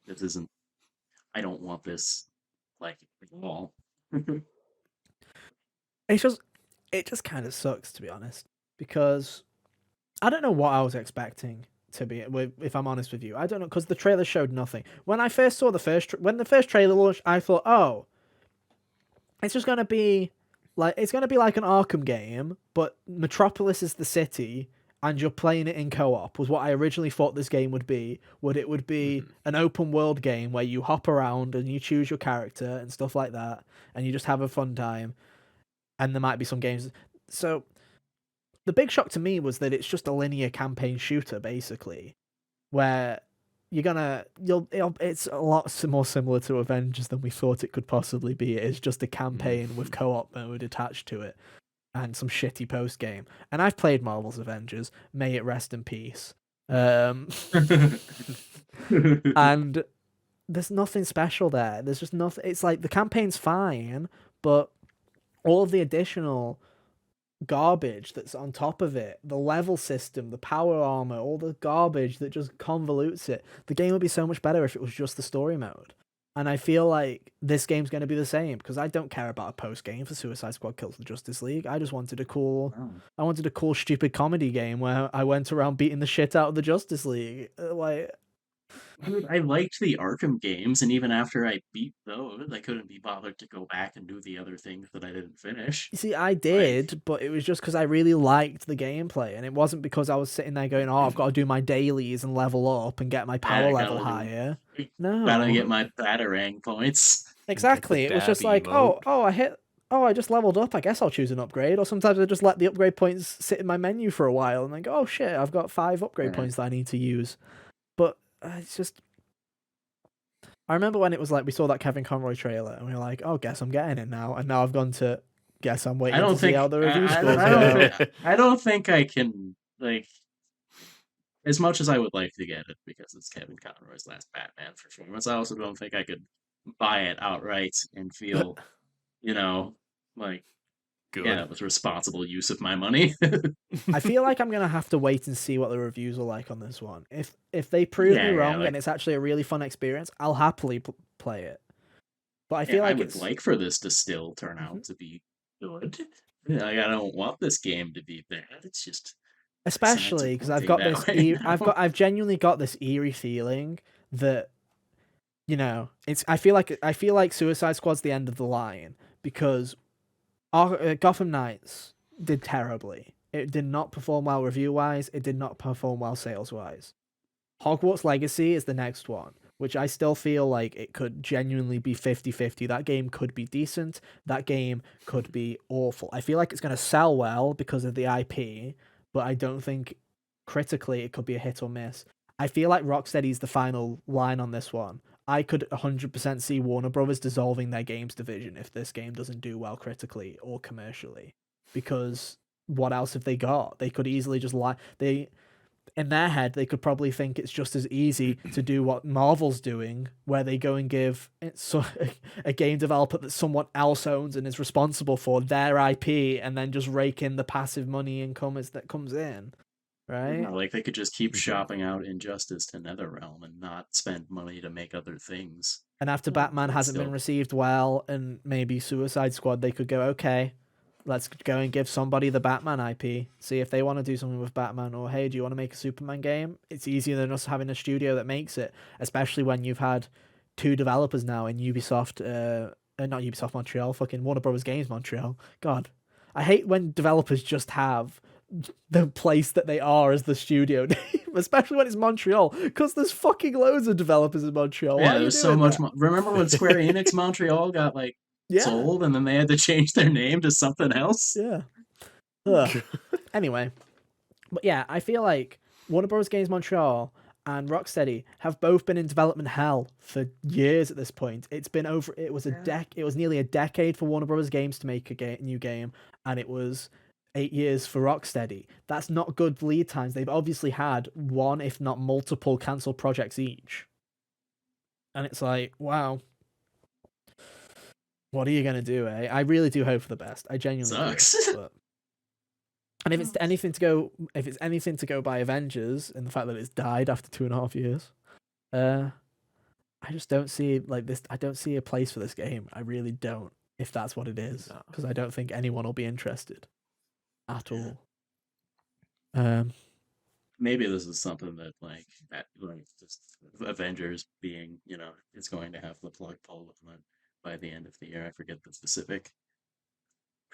S2: this isn't. I don't want this like at all.
S1: it's just, it just kind of sucks, to be honest, because I don't know what I was expecting to be. If I'm honest with you, I don't know, because the trailer showed nothing. When I first saw when the first trailer launched, I thought, oh, it's just gonna be like an Arkham game, but Metropolis is the city, and you're playing it in co-op. Was what I originally thought this game would be. It would be an open world game where you hop around and you choose your character and stuff like that, and you just have a fun time. And there might be some games. So the big shock to me was that it's just a linear campaign shooter, basically, where it's a lot more similar to Avengers than we thought it could possibly be. It is just a campaign with co-op mode attached to it and some shitty post game. And I've played Marvel's Avengers. May it rest in peace. And there's nothing special there. There's just nothing. It's like the campaign's fine, but all of the additional garbage that's on top of it, the level system, the power armor, all the garbage that just convolutes it. The game would be so much better if it was just the story mode. And I feel like this game's going to be the same, because I don't care about a post game for Suicide Squad Kills the Justice League. I just wanted a cool, stupid comedy game where I went around beating the shit out of the Justice League.
S2: I liked the Arkham games, and even after I beat those, I couldn't be bothered to go back and do the other things that I didn't finish.
S1: You see, I
S2: Like,
S1: did, but it was just because I really liked the gameplay, and it wasn't because I was sitting there going, "Oh, I've got to do my dailies and level up and get my power level higher."
S2: gotta get
S1: No,
S2: my Batarang points.
S1: exactly. It was just
S3: dab
S1: like,
S3: emote.
S1: I just leveled up. I guess I'll choose an upgrade. Or sometimes I just let the upgrade points sit in my menu for a while, and then go, "Oh shit, I've got 5 upgrade
S2: Yeah.
S1: points that I need to use." But it's just. I remember when it was like we saw that Kevin Conroy trailer, and we were like, "Oh, guess I'm getting it now." And now I've gone to guess I'm waiting
S2: I
S1: to
S2: don't
S1: see
S2: think
S1: how the review scores
S2: I
S1: go.
S2: don't think I don't think I can like as much as I would like to get it because it's Kevin Conroy's last Batman performance. I also don't think I could buy it outright and feel, you know, like
S3: Good.
S2: yeah, it was responsible use of my money.
S1: I feel like I'm gonna have to wait and see what the reviews are like on this one. If they prove me wrong
S2: like,
S1: and it's actually a really fun experience, I'll happily play it. But I feel
S2: I
S1: like
S2: would
S1: it's
S2: like for this to still turn out to be good. Like, I don't want this game to be bad. It's just
S1: especially because I've
S2: wanting
S1: got
S2: that
S1: this
S2: way now.
S1: I've genuinely got this eerie feeling that it's I feel like Suicide Squad's the end of the line because Gotham Knights did terribly. It did not perform well review wise. It did not perform well sales wise. Hogwarts Legacy is the next one, which I still feel like it could genuinely be 50-50. That game could be decent. That game could be awful. I feel like it's going to sell well because of the IP, but I don't think critically it could be a hit or miss. I feel like Rocksteady's the final line on this one. I could 100% see Warner Brothers dissolving their games division if this game doesn't do well critically or commercially. Because what else have they got? They could easily just in their head, they could probably think it's just as easy to do what Marvel's doing, where they go and give a game developer that someone else owns and is responsible for their IP, and then just rake in the passive money income as that comes in, right?
S2: Yeah, like they could just keep shopping out Injustice to NetherRealm and not spend money to make other things.
S1: And after Batman
S2: But
S1: hasn't been
S2: still,
S1: received well, and maybe Suicide Squad, they could go, okay, let's go and give somebody the Batman IP. See if they want to do something with Batman. Or, hey, do you want to make a Superman game? It's easier than us having a studio that makes it, especially when you've had 2 developers now in Ubisoft, not Ubisoft Montreal, fucking Warner Brothers Games Montreal. God, I hate when developers just have the place that they are as the studio name, especially when it's Montreal, because there's fucking loads of developers in Montreal. Why
S2: Yeah,
S1: are you
S2: there's
S1: doing
S2: so much.
S1: that?
S2: Remember when Square Enix Montreal got like
S1: Yeah,
S2: sold, and then they had to change their name to something else?
S1: yeah. Ugh. Anyway, but yeah, I feel like Warner Bros. Games Montreal and Rocksteady have both been in development hell for years at this point. It's been over. It was It was nearly a decade for Warner Bros. Games to make a new game, and it was 8 years for Rocksteady. That's not good lead times. They've obviously had one, if not multiple, cancelled projects each, and it's like, wow, what are you gonna do? I really do hope for the best. I genuinely
S2: Sucks.
S1: do. But... And if it's anything to go by Avengers, and the fact that it's died after 2.5 years, I just don't see like this. I don't see a place for this game. I really don't. If that's what it is, because I don't think anyone will be interested at all.
S2: Maybe this is something that just Avengers being, it's going to have the plug pulled on it by the end of the year. I forget the specific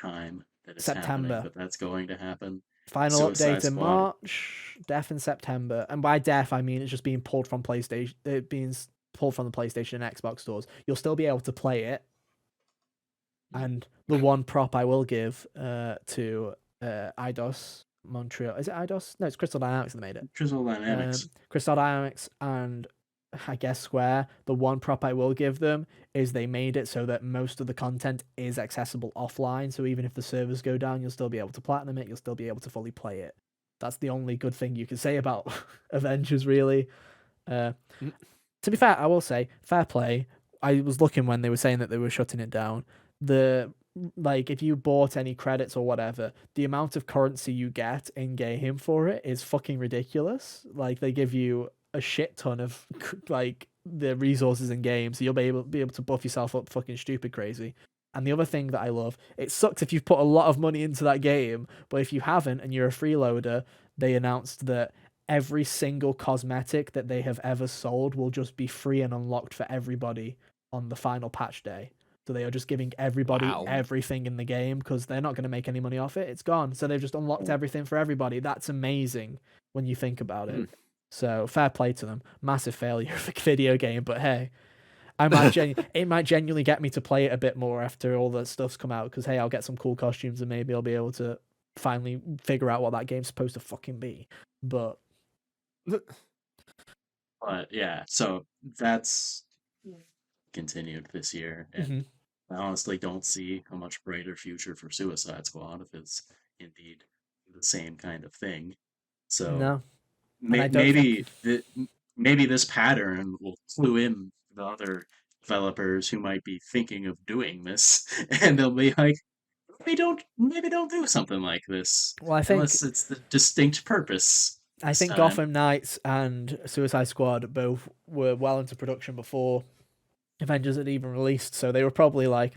S2: time that it's happening,
S1: September.
S2: but that's going to happen.
S1: Final
S2: Suicide
S1: update in
S2: Squad.
S1: March, def in September, and by def I mean it's just being pulled from PlayStation. It being pulled from the PlayStation and Xbox stores. You'll still be able to play it. And the one prop I will give to Eidos Montreal, is it Eidos? No, it's Crystal Dynamics that made it.
S2: Crystal Dynamics.
S1: Crystal Dynamics and I guess Square. The one prop I will give them is they made it so that most of the content is accessible offline. So even if the servers go down, you'll still be able to platinum it. You'll still be able to fully play it. That's the only good thing you can say about Avengers, really. To be fair, I will say fair play. I was looking when they were saying that they were shutting it down. If you bought any credits or whatever, the amount of currency you get in game for it is fucking ridiculous. Like they give you a shit ton of like the resources in game, so you'll be able to buff yourself up fucking stupid crazy. And the other thing that I love, it sucks if you've put a lot of money into that game, but if you haven't and you're a freeloader, they announced that every single cosmetic that they have ever sold will just be free and unlocked for everybody on the final patch day. So they are just giving everybody everything in the game because they're not going to make any money off it. It's gone. So they've just unlocked everything for everybody. That's amazing when you think about it. So fair play to them. Massive failure of a video game, but hey, it might genuinely get me to play it a bit more after all the stuff's come out because hey, I'll get some cool costumes and maybe I'll be able to finally figure out what that game's supposed to fucking be. But
S2: yeah, so that's continued this year, and I honestly don't see a much brighter future for Suicide Squad if it's indeed the same kind of thing. So
S1: no.
S2: maybe this pattern will clue in the other developers who might be thinking of doing this, and they'll be like, maybe don't do something like this.
S1: Well, I think
S2: unless it's the distinct purpose.
S1: I think Gotham Knights and Suicide Squad both were well into production before Avengers had even released, so they were probably like,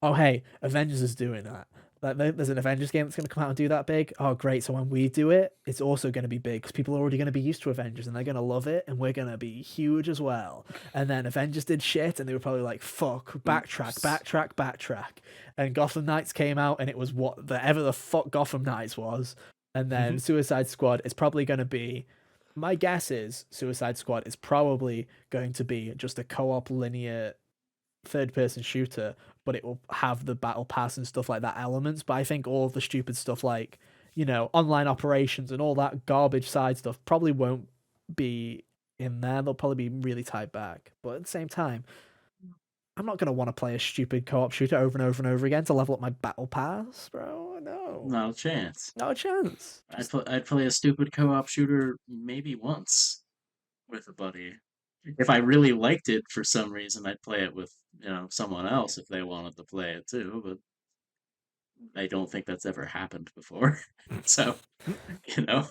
S1: oh hey, Avengers is doing that. Like, there's an Avengers game that's going to come out and do that big. Oh great, so when we do it, it's also going to be big because people are already going to be used to Avengers and they're going to love it and we're going to be huge as well. And then Avengers did shit and they were probably like, fuck, backtrack. And Gotham Knights came out and it was whatever the fuck Gotham Knights was. And then Suicide Squad is probably going to be, my guess is Suicide Squad is probably going to be just a co-op linear third-person shooter, but it will have the battle pass and stuff like that elements. But I think all the stupid stuff like, online operations and all that garbage side stuff probably won't be in there. They'll probably be really tied back. But at the same time, I'm not going to want to play a stupid co-op shooter over and over and over again to level up my battle pass, bro. No.
S2: Not a chance.
S1: Not a chance.
S2: I'd play a stupid co-op shooter maybe once with a buddy. If I really liked it for some reason, I'd play it with, someone else if they wanted to play it too, but I don't think that's ever happened before. So,
S1: I'm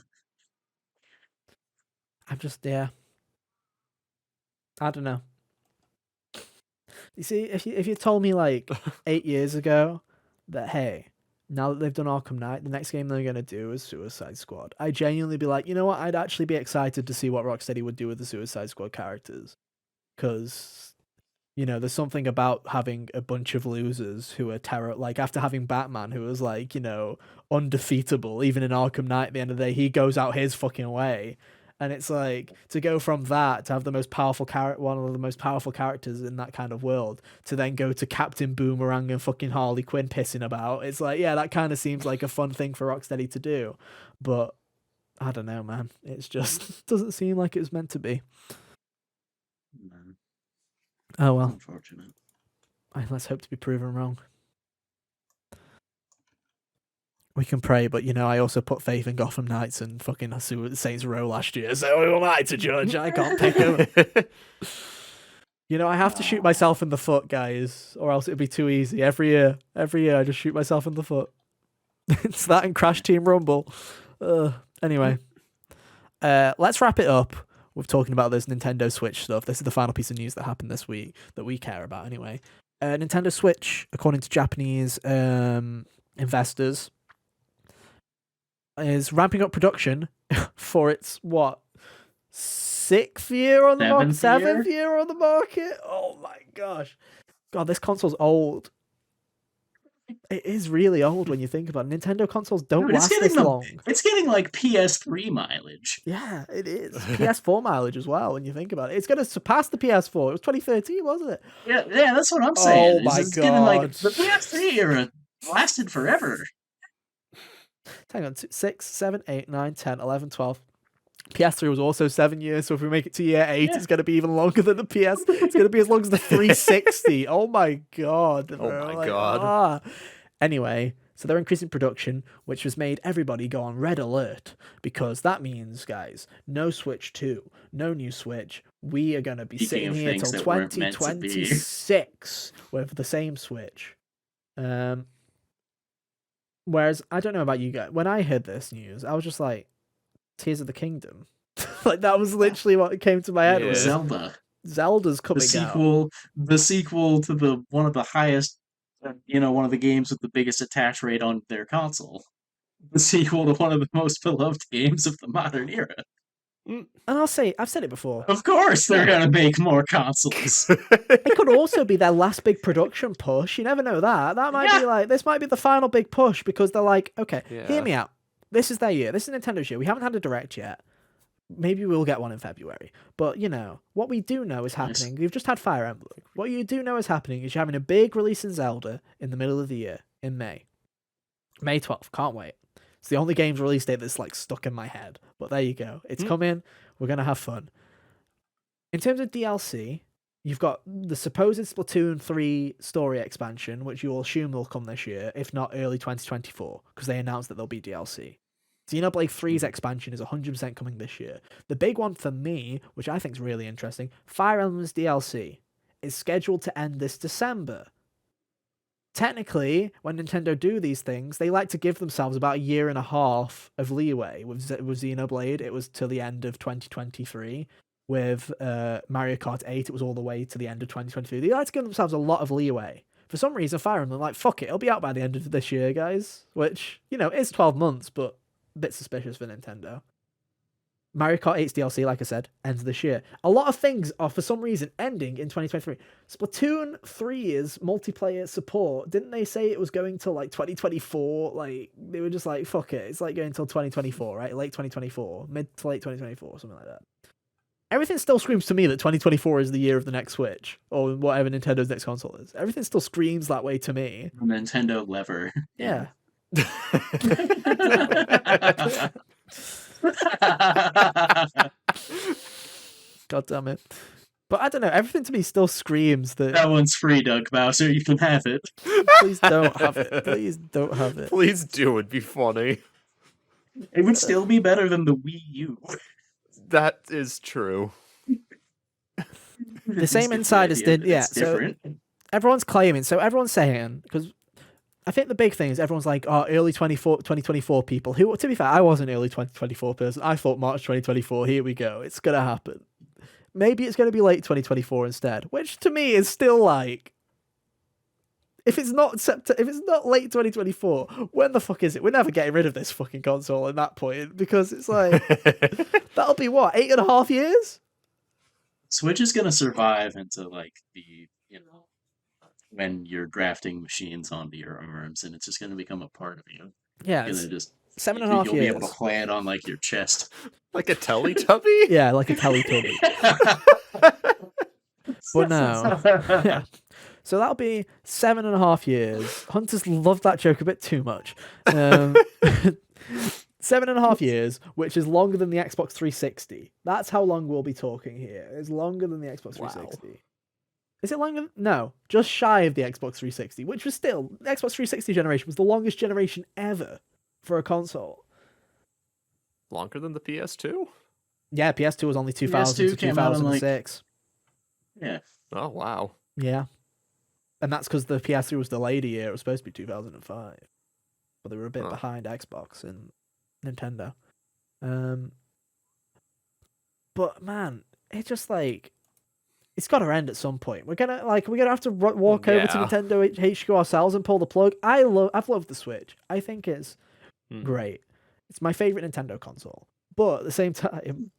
S1: just, yeah. I don't know. You see, if you told me like 8 years ago that, hey, now that they've done Arkham Knight, the next game they're going to do is Suicide Squad, I'd genuinely be like, you know what, I'd actually be excited to see what Rocksteady would do with the Suicide Squad characters. Because You know, there's something about having a bunch of losers who are terror. Like after having Batman, who was like, you know, undefeatable, even in Arkham Knight. At the end of the day, he goes out his fucking way, and it's like to go from that to have the most powerful one of the most powerful characters in that kind of world, to then go to Captain Boomerang and fucking Harley Quinn pissing about. It's like, yeah, that kind of seems like a fun thing for Rocksteady to do, but I don't know, man. It's just doesn't seem like it was meant to be.
S2: No,
S1: Oh well.
S2: unfortunate.
S1: Let's hope to be proven wrong. We can pray, but you know, I also put faith in Gotham Knights and fucking Saints Row last year, so who am I to judge? I can't pick them. You know, I have to shoot myself in the foot, guys, or else it'd be too easy. Every year, I just shoot myself in the foot. It's that and Crash Team Rumble. Anyway, let's wrap it up with talking about this Nintendo Switch stuff. This is the final piece of news that happened this week that we care about anyway. Nintendo Switch, according to Japanese investors, is ramping up production for its, seventh year on the market? Oh my gosh. God, this console's old. It is really old when you think about it. Nintendo consoles don't last this long.
S2: It's getting like PS3 mileage.
S1: Yeah, it is. PS4 mileage as well, when you think about it. It's going to surpass the PS4. It was 2013, wasn't it?
S2: Yeah, that's what I'm saying.
S1: Oh my
S2: it's getting like
S1: God.
S2: the PS3 era lasted forever.
S1: Hang on, 6, 7, 8, 9, 10, 11, 12. PS3 was also 7 years, so if we make it to year 8, it's going to be even longer than the PS. It's going to be as long as the 360. Oh my God.
S3: Oh my God.
S1: Anyway, so they're increasing production, which has made everybody go on red alert, because that means, guys, no Switch 2, no new Switch. We are going to be sitting here till 2026 with the same Switch. Whereas, I don't know about you guys, when I heard this news, I was just like, Tears of the Kingdom. Like, that was literally what came to my head.
S3: Yeah.
S1: Was Zelda's coming out.
S2: The sequel to one of the highest, one of the games with the biggest attach rate on their console. The sequel to one of the most beloved games of the modern era.
S1: And I'll say, I've said it before.
S2: Of course they're going to make more consoles.
S1: It could also be their last big production push. You never know that. That might be like, this might be the final big push, because they're like, okay, hear me out. This is their year. This is Nintendo's year. We haven't had a direct yet. Maybe we'll get one in February. But, you know, what we do know is happening. We've just had Fire Emblem. What you do know is happening is you're having a big release in Zelda in the middle of the year, in May. May 12th. Can't wait. It's the only game's release date that's, like, stuck in my head. But there you go. It's coming. We're going to have fun. In terms of DLC, you've got the supposed Splatoon 3 story expansion, which you'll assume will come this year, if not early 2024, because they announced that there'll be DLC. Xenoblade 3's expansion is 100% coming this year. The big one for me, which I think is really interesting, Fire Emblem's DLC, is scheduled to end this December. Technically, when Nintendo do these things, they like to give themselves about a year and a half of leeway. With Xenoblade, it was to the end of 2023. With Mario Kart 8, it was all the way to the end of 2023. They like to give themselves a lot of leeway. For some reason, Fire Emblem, like, fuck it, it'll be out by the end of this year, guys. Which, you know, is 12 months, but a bit suspicious for Nintendo. Mario Kart 8's DLC, like I said, ends this year. A lot of things are, for some reason, ending in 2023. Splatoon 3's multiplayer support, didn't they say it was going till, like, 2024? Like, they were just like, fuck it, it's like going till 2024, right? Late 2024, mid to late 2024, something like that. Everything still screams to me that 2024 is the year of the next Switch, or whatever Nintendo's next console is. Everything still screams that way to me.
S2: Nintendo lever.
S1: Yeah. God damn it. But I don't know, everything to me still screams that...
S2: That one's free, Doug Bowser, you can have it.
S1: Please don't have it. Please don't have it.
S3: Please do, it'd be funny.
S2: It would still be better than the Wii U.
S3: That is true.
S1: The same insiders did, yeah. So everyone's claiming, so everyone's saying, because I think the big thing is everyone's like, oh, early 2024 people, who, to be fair, I was an early 2024 person. I thought March 2024, here we go, it's going to happen. Maybe it's going to be late 2024 instead, which to me is still like, if it's not late 2024, when the fuck is it? We're never getting rid of this fucking console at that point, because it's like, that'll be what, 8.5 years?
S2: Switch is going to survive into like the you know, when you're grafting machines onto your arms, and it's just going to become a part of you.
S1: Yeah,
S2: You're
S1: it's
S2: gonna just
S1: 7.5
S2: you'll be able
S1: years.
S2: to play it on like your chest.
S3: Like a Teletubby?
S1: Yeah, like a Teletubby. But no. Yeah. So that'll be 7.5 years. Hunters love that joke a bit too much. 7.5 years, which is longer than the Xbox 360. That's how long we'll be talking here. It's longer than the Xbox 360. Is it longer? No, just shy of the Xbox 360, which was still the Xbox 360 generation was the longest generation ever for a console.
S3: Longer than the PS2?
S1: Yeah, PS2 was only 2000
S2: PS2
S1: to
S2: came out in,
S1: 2006.
S2: Yeah.
S3: Oh, wow.
S1: Yeah. And that's because the PS3 was delayed a year. It was supposed to be 2005. But they were a bit behind Xbox and Nintendo. But man, it's just like it's got to end at some point. We're gonna have to walk over to Nintendo HGO ourselves and pull the plug. I've loved the Switch. I think it's great. It's my favorite Nintendo console. But at the same time,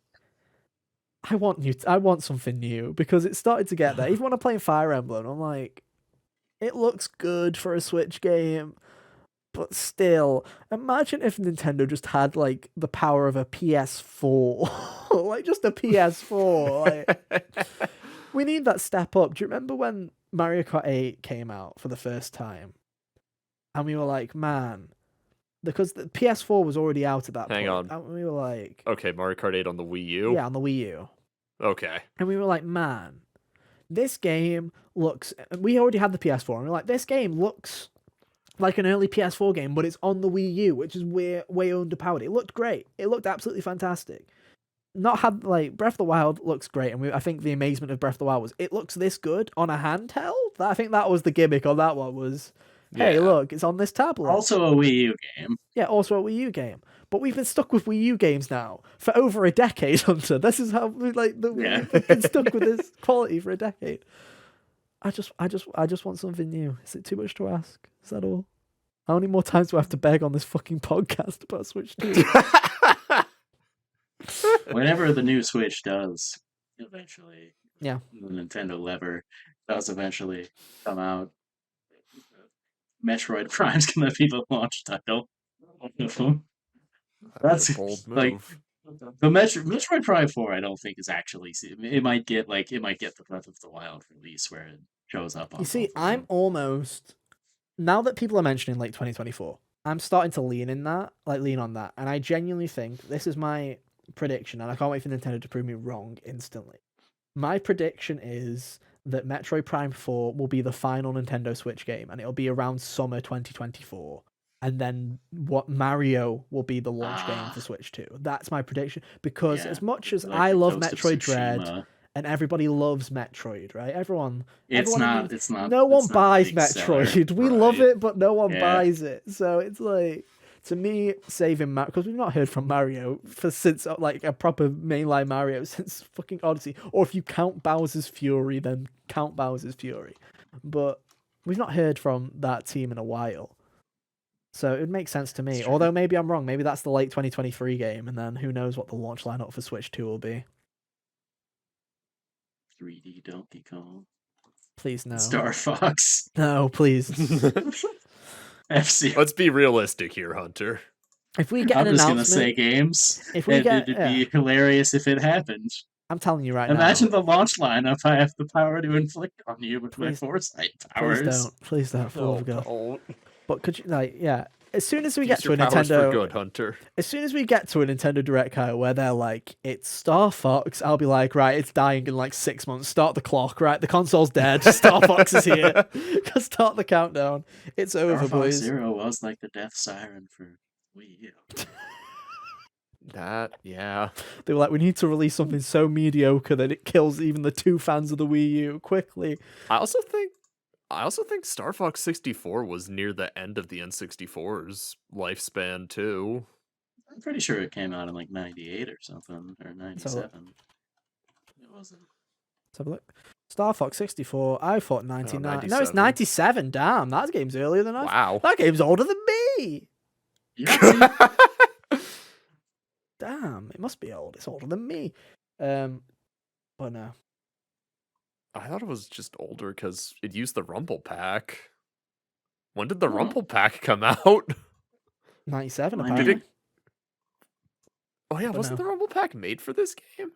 S1: I want something new because it started to get there. Even when I'm playing Fire Emblem, I'm like, it looks good for a Switch game. But still, imagine if Nintendo just had like the power of a PS4, like just a PS4. Like, we need that step up. Do you remember when Mario Kart 8 came out for the first time, and we were like, man, because the PS4 was already out at that point.
S3: Hang on.
S1: And we were like,
S3: okay, Mario Kart 8 on the Wii U.
S1: Yeah, on the Wii U.
S3: Okay.
S1: And we were like, man, this game looks. We already had the PS4, and we were like, this game looks like an early PS4 game, but it's on the Wii U, which is way underpowered. It looked great. It looked absolutely fantastic. Not had like Breath of the Wild looks great, and I think the amazement of Breath of the Wild was it looks this good on a handheld. I think that was the gimmick on that one was, hey, look, it's on this tablet.
S2: Also a Wii U game.
S1: Yeah, also a Wii U game. But we've been stuck with Wii U games now for over a decade, Hunter. This is how we've been stuck with this quality for a decade. I just want something new. Is it too much to ask? Is that all? How many more times do I have to beg on this fucking podcast about Switch 2?
S2: Whenever the new Switch does eventually,
S1: the
S2: Nintendo lever does eventually come out, Metroid Prime's gonna be the launch title. That's
S3: a bold move.
S2: Like the Metroid Prime 4. I don't think is actually. It might get the Breath of the Wild release where it shows up. On
S1: you see, I'm almost now that people are mentioning like 2024. I'm starting to lean on that, and I genuinely think this is my prediction, and I can't wait for Nintendo to prove me wrong instantly. My prediction is that Metroid Prime 4 will be the final Nintendo Switch game, and it'll be around summer 2024. And then Mario will be the launch game for Switch 2. That's my prediction. Because as much as I love Metroid Dread, and everybody loves Metroid, right?
S2: It's not.
S1: No one buys Metroid.
S2: Seller,
S1: we love it, but no one buys it. So it's like, to me, saving Mario, because we've not heard from Mario since like a proper mainline Mario since fucking Odyssey. Or if you count Bowser's Fury, then count Bowser's Fury. But we've not heard from that team in a while. So it makes sense to me. Although maybe I'm wrong. Maybe that's the late 2023 game, and then who knows what the launch lineup for Switch 2 will be.
S2: 3D Donkey Kong.
S1: Please no.
S2: Star Fox.
S1: No, please.
S2: FC.
S3: Let's be realistic here, Hunter.
S1: If we get
S2: I'm
S1: an
S2: just
S1: announcement,
S2: gonna say games.
S1: It'd
S2: be hilarious if it happened.
S1: I'm telling you right
S2: Imagine
S1: now.
S2: the launch lineup I have the power to inflict on you with my foresight powers.
S1: Please don't. Full of God. But could you as soon as we get to a
S3: Nintendo,
S1: Nintendo,
S3: for good, Hunter.
S1: As soon as we get to a Nintendo Direct, Kyle, where they're like, it's Star Fox, I'll be like, right, it's dying in like 6 months. Start the clock, right? The console's dead. Star Fox is here. Start the countdown. It's over,
S2: Star Fox
S1: boys.
S2: Zero was like the death siren for Wii U.
S1: They were like, we need to release something so mediocre that it kills even the 2 fans of the Wii U quickly.
S3: I also think Star Fox 64 was near the end of the N64's lifespan too.
S2: I'm pretty sure it came out in like 98 or something, or 97. It wasn't.
S1: Let's have a look. Star Fox 64, I thought 99. No, it's
S3: 97.
S1: 97. Damn, that game's earlier than I thought.
S3: Wow.
S1: That game's older than me.
S2: Yeah.
S1: Damn, it must be old. It's older than me. But no.
S3: I thought it was just older because it used the Rumble Pack. When did the
S2: Oh.
S3: Rumble Pack come out?
S1: 97
S2: Did
S1: apparently.
S3: it- Oh yeah,
S1: But
S3: wasn't
S1: no.
S2: Oh,
S3: the Rumble Pack made for this game?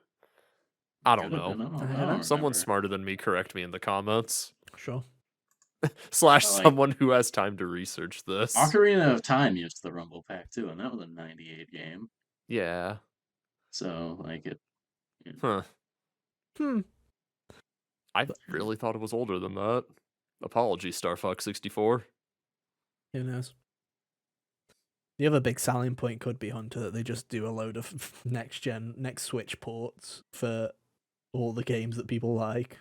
S3: I don't
S2: Could've
S3: know.
S2: been,
S1: I don't know.
S3: Someone
S2: remember.
S3: smarter than me correct me in the comments.
S1: Sure.
S3: /
S2: Like-
S3: someone who has time to research this.
S2: Ocarina of Time used the Rumble Pack too, and that was a '98 game.
S3: Yeah.
S2: So like it.
S3: Huh.
S1: Hmm.
S3: I really thought it was older than that. Apologies, Star Fox 64.
S1: Who knows? The other big selling point could be, Hunter, that they just do a load of next Switch ports for all the games that people like.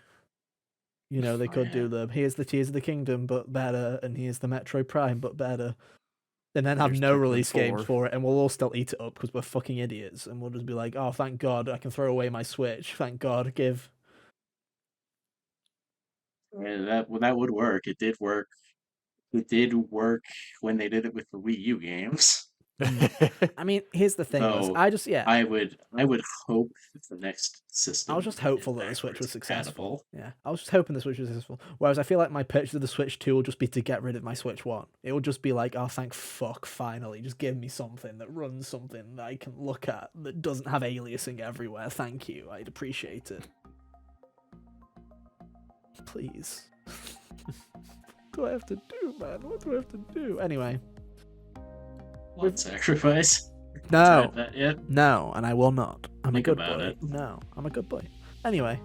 S1: You know, they
S2: Oh,
S1: could do
S2: yeah.
S1: here's the Tears of the Kingdom, but better, and here's the Metroid Prime, but better. And then have
S3: Here's
S1: no
S3: Pikmin
S1: release games
S3: 4.
S1: for it, and we'll all still eat it up because we're fucking idiots, and we'll just be like, oh, thank God, I can throw away my Switch. Thank God, give.
S2: Yeah, that would work. It did work. It did work when they did it with the Wii U games.
S1: I mean, here's the thing,
S2: Though
S1: I just, yeah.
S2: I would hope that the next system.
S1: I was just
S2: would get
S1: hopeful that the Switch was
S2: backwards
S1: successful.
S2: compatible.
S1: Yeah, I was just hoping the Switch was successful. Whereas I feel like my purchase of the Switch 2 will just be to get rid of my Switch 1. It will just be like, oh, thank fuck, finally. Just give me something that runs something that I can look at that doesn't have aliasing everywhere. Thank you. I'd appreciate it. Please. What do I have to do, man? What do I have to do? Anyway.
S2: Blood sacrifice.
S1: No.
S2: Tried that yet?
S1: No, and I will not. I'm
S2: Think
S1: a good
S2: about
S1: boy.
S2: it.
S1: No, I'm a good boy. Anyway,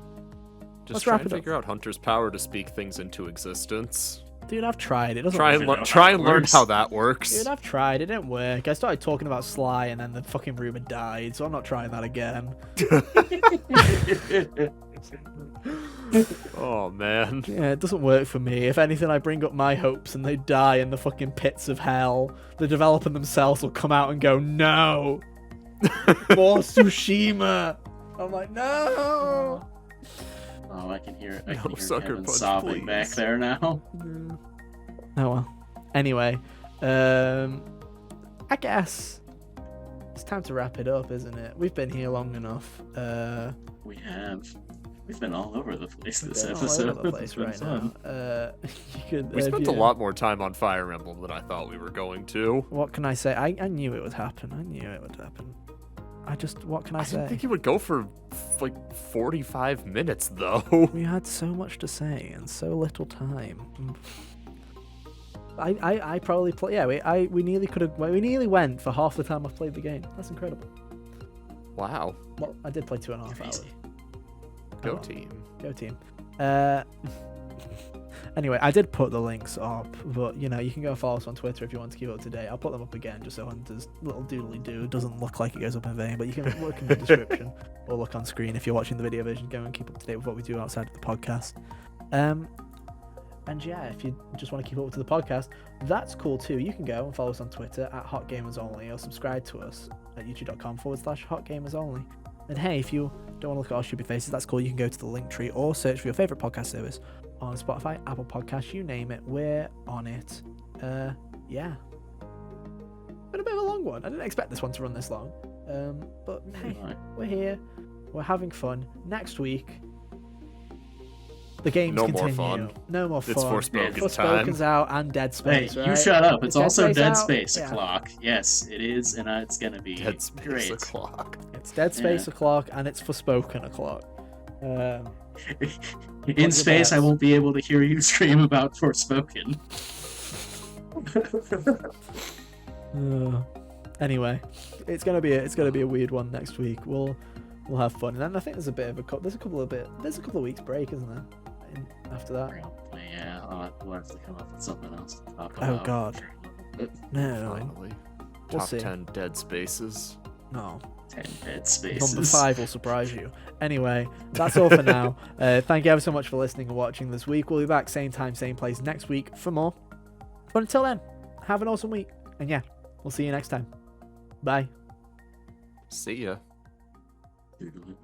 S3: Just
S1: Let's
S3: try
S1: wrap
S3: and
S1: it up.
S3: figure out Hunter's power to speak things into existence.
S1: dude, I've tried. It doesn't
S3: Try
S1: work.
S3: and
S2: know how
S3: try
S2: it
S3: and learn
S2: works.
S3: how that works.
S1: Dude, I've tried. It didn't work. I started talking about Sly, and then the fucking rumor died, so I'm not trying that again.
S3: Oh man.
S1: Yeah, it doesn't work for me. If anything, I bring up my hopes, and they die in the fucking pits of hell. The developer themselves will come out and go, no! More Tsushima! I'm like, no!
S2: Oh, I can hear it. I
S3: No
S2: can hear
S3: sucker
S2: Kevin
S3: punch,
S2: sobbing back
S3: please.
S2: there now.
S1: Oh well. Anyway, I guess it's time to wrap it up, isn't it? We've been here long enough.
S2: We have. We've been all over the place this
S1: Been all
S2: episode.
S1: over the place
S2: It's been
S1: right
S2: fun.
S1: now. You could,
S3: We
S1: if
S3: spent
S1: you-
S3: a lot more time on Fire Emblem than I thought we were going to.
S1: What can I say? I knew it would happen. I knew it would happen. What can I
S3: I didn't
S1: say?
S3: think it would go for like 45 minutes though.
S1: We had so much to say and so little time. I probably play. Yeah, we nearly could have. We nearly went for half the time I've played the game. That's incredible.
S3: Wow.
S1: Well, I did play 2.5 hours.
S2: Crazy.
S3: Go
S1: Oh, well.
S3: team.
S1: Go team. Anyway, I did put the links up, but you know, you can go and follow us on Twitter if you want to keep up to date. I'll put them up again just so Hunter's little doodly doo doesn't look like it goes up in vain, but you can look in the description or look on screen if you're watching the video version. Go and keep up to date with what we do outside of the podcast. And yeah, if you just want to keep up to the podcast, that's cool too. You can go and follow us on Twitter at HotGamersOnly or subscribe to us at youtube.com/HotGamersOnly. And hey, if you don't want to look at our stupid faces, that's cool. You can go to the link tree or search for your favorite podcast service on Spotify, Apple Podcasts, you name it. We're on it. Yeah. Been a bit of a long one. I didn't expect this one to run this long. But hey,
S2: Right.
S1: we're here. We're having fun. Next week, the games
S3: No more
S1: continue.
S3: fun.
S1: No more fun.
S3: It's Forspoken time.
S1: Forspoken's out and Dead
S2: Hey,
S1: Space.
S2: you
S1: right?
S2: shut up. It's
S1: Dead
S2: also
S1: Space
S2: Dead
S1: out?
S2: Space
S1: Yeah.
S2: o'clock. Yes, it is, and it's gonna be
S3: Dead Space
S2: great.
S3: o'clock.
S1: It's Dead Space
S2: Yeah.
S1: o'clock and it's Forspoken o'clock.
S2: In
S1: your
S2: space, I
S1: bets?
S2: won't be able to hear you scream about Forspoken.
S1: Anyway, it's gonna be a weird one next week. We'll have fun, and then I think there's a couple of weeks break, isn't there? After that.
S2: Yeah, we'll have to come up with something else to talk
S1: Oh,
S2: about.
S1: God. No,
S3: Finally.
S1: We'll
S3: Top
S1: see.
S3: 10 Dead Spaces.
S1: no.
S2: 10 Dead Spaces.
S1: Number 5 will surprise you. Anyway, that's all for now. Thank you ever so much for listening and watching this week. We'll be back same time, same place next week for more. But until then, have an awesome week, and yeah, we'll see you next time. Bye.
S3: See ya.
S2: Doodaloo.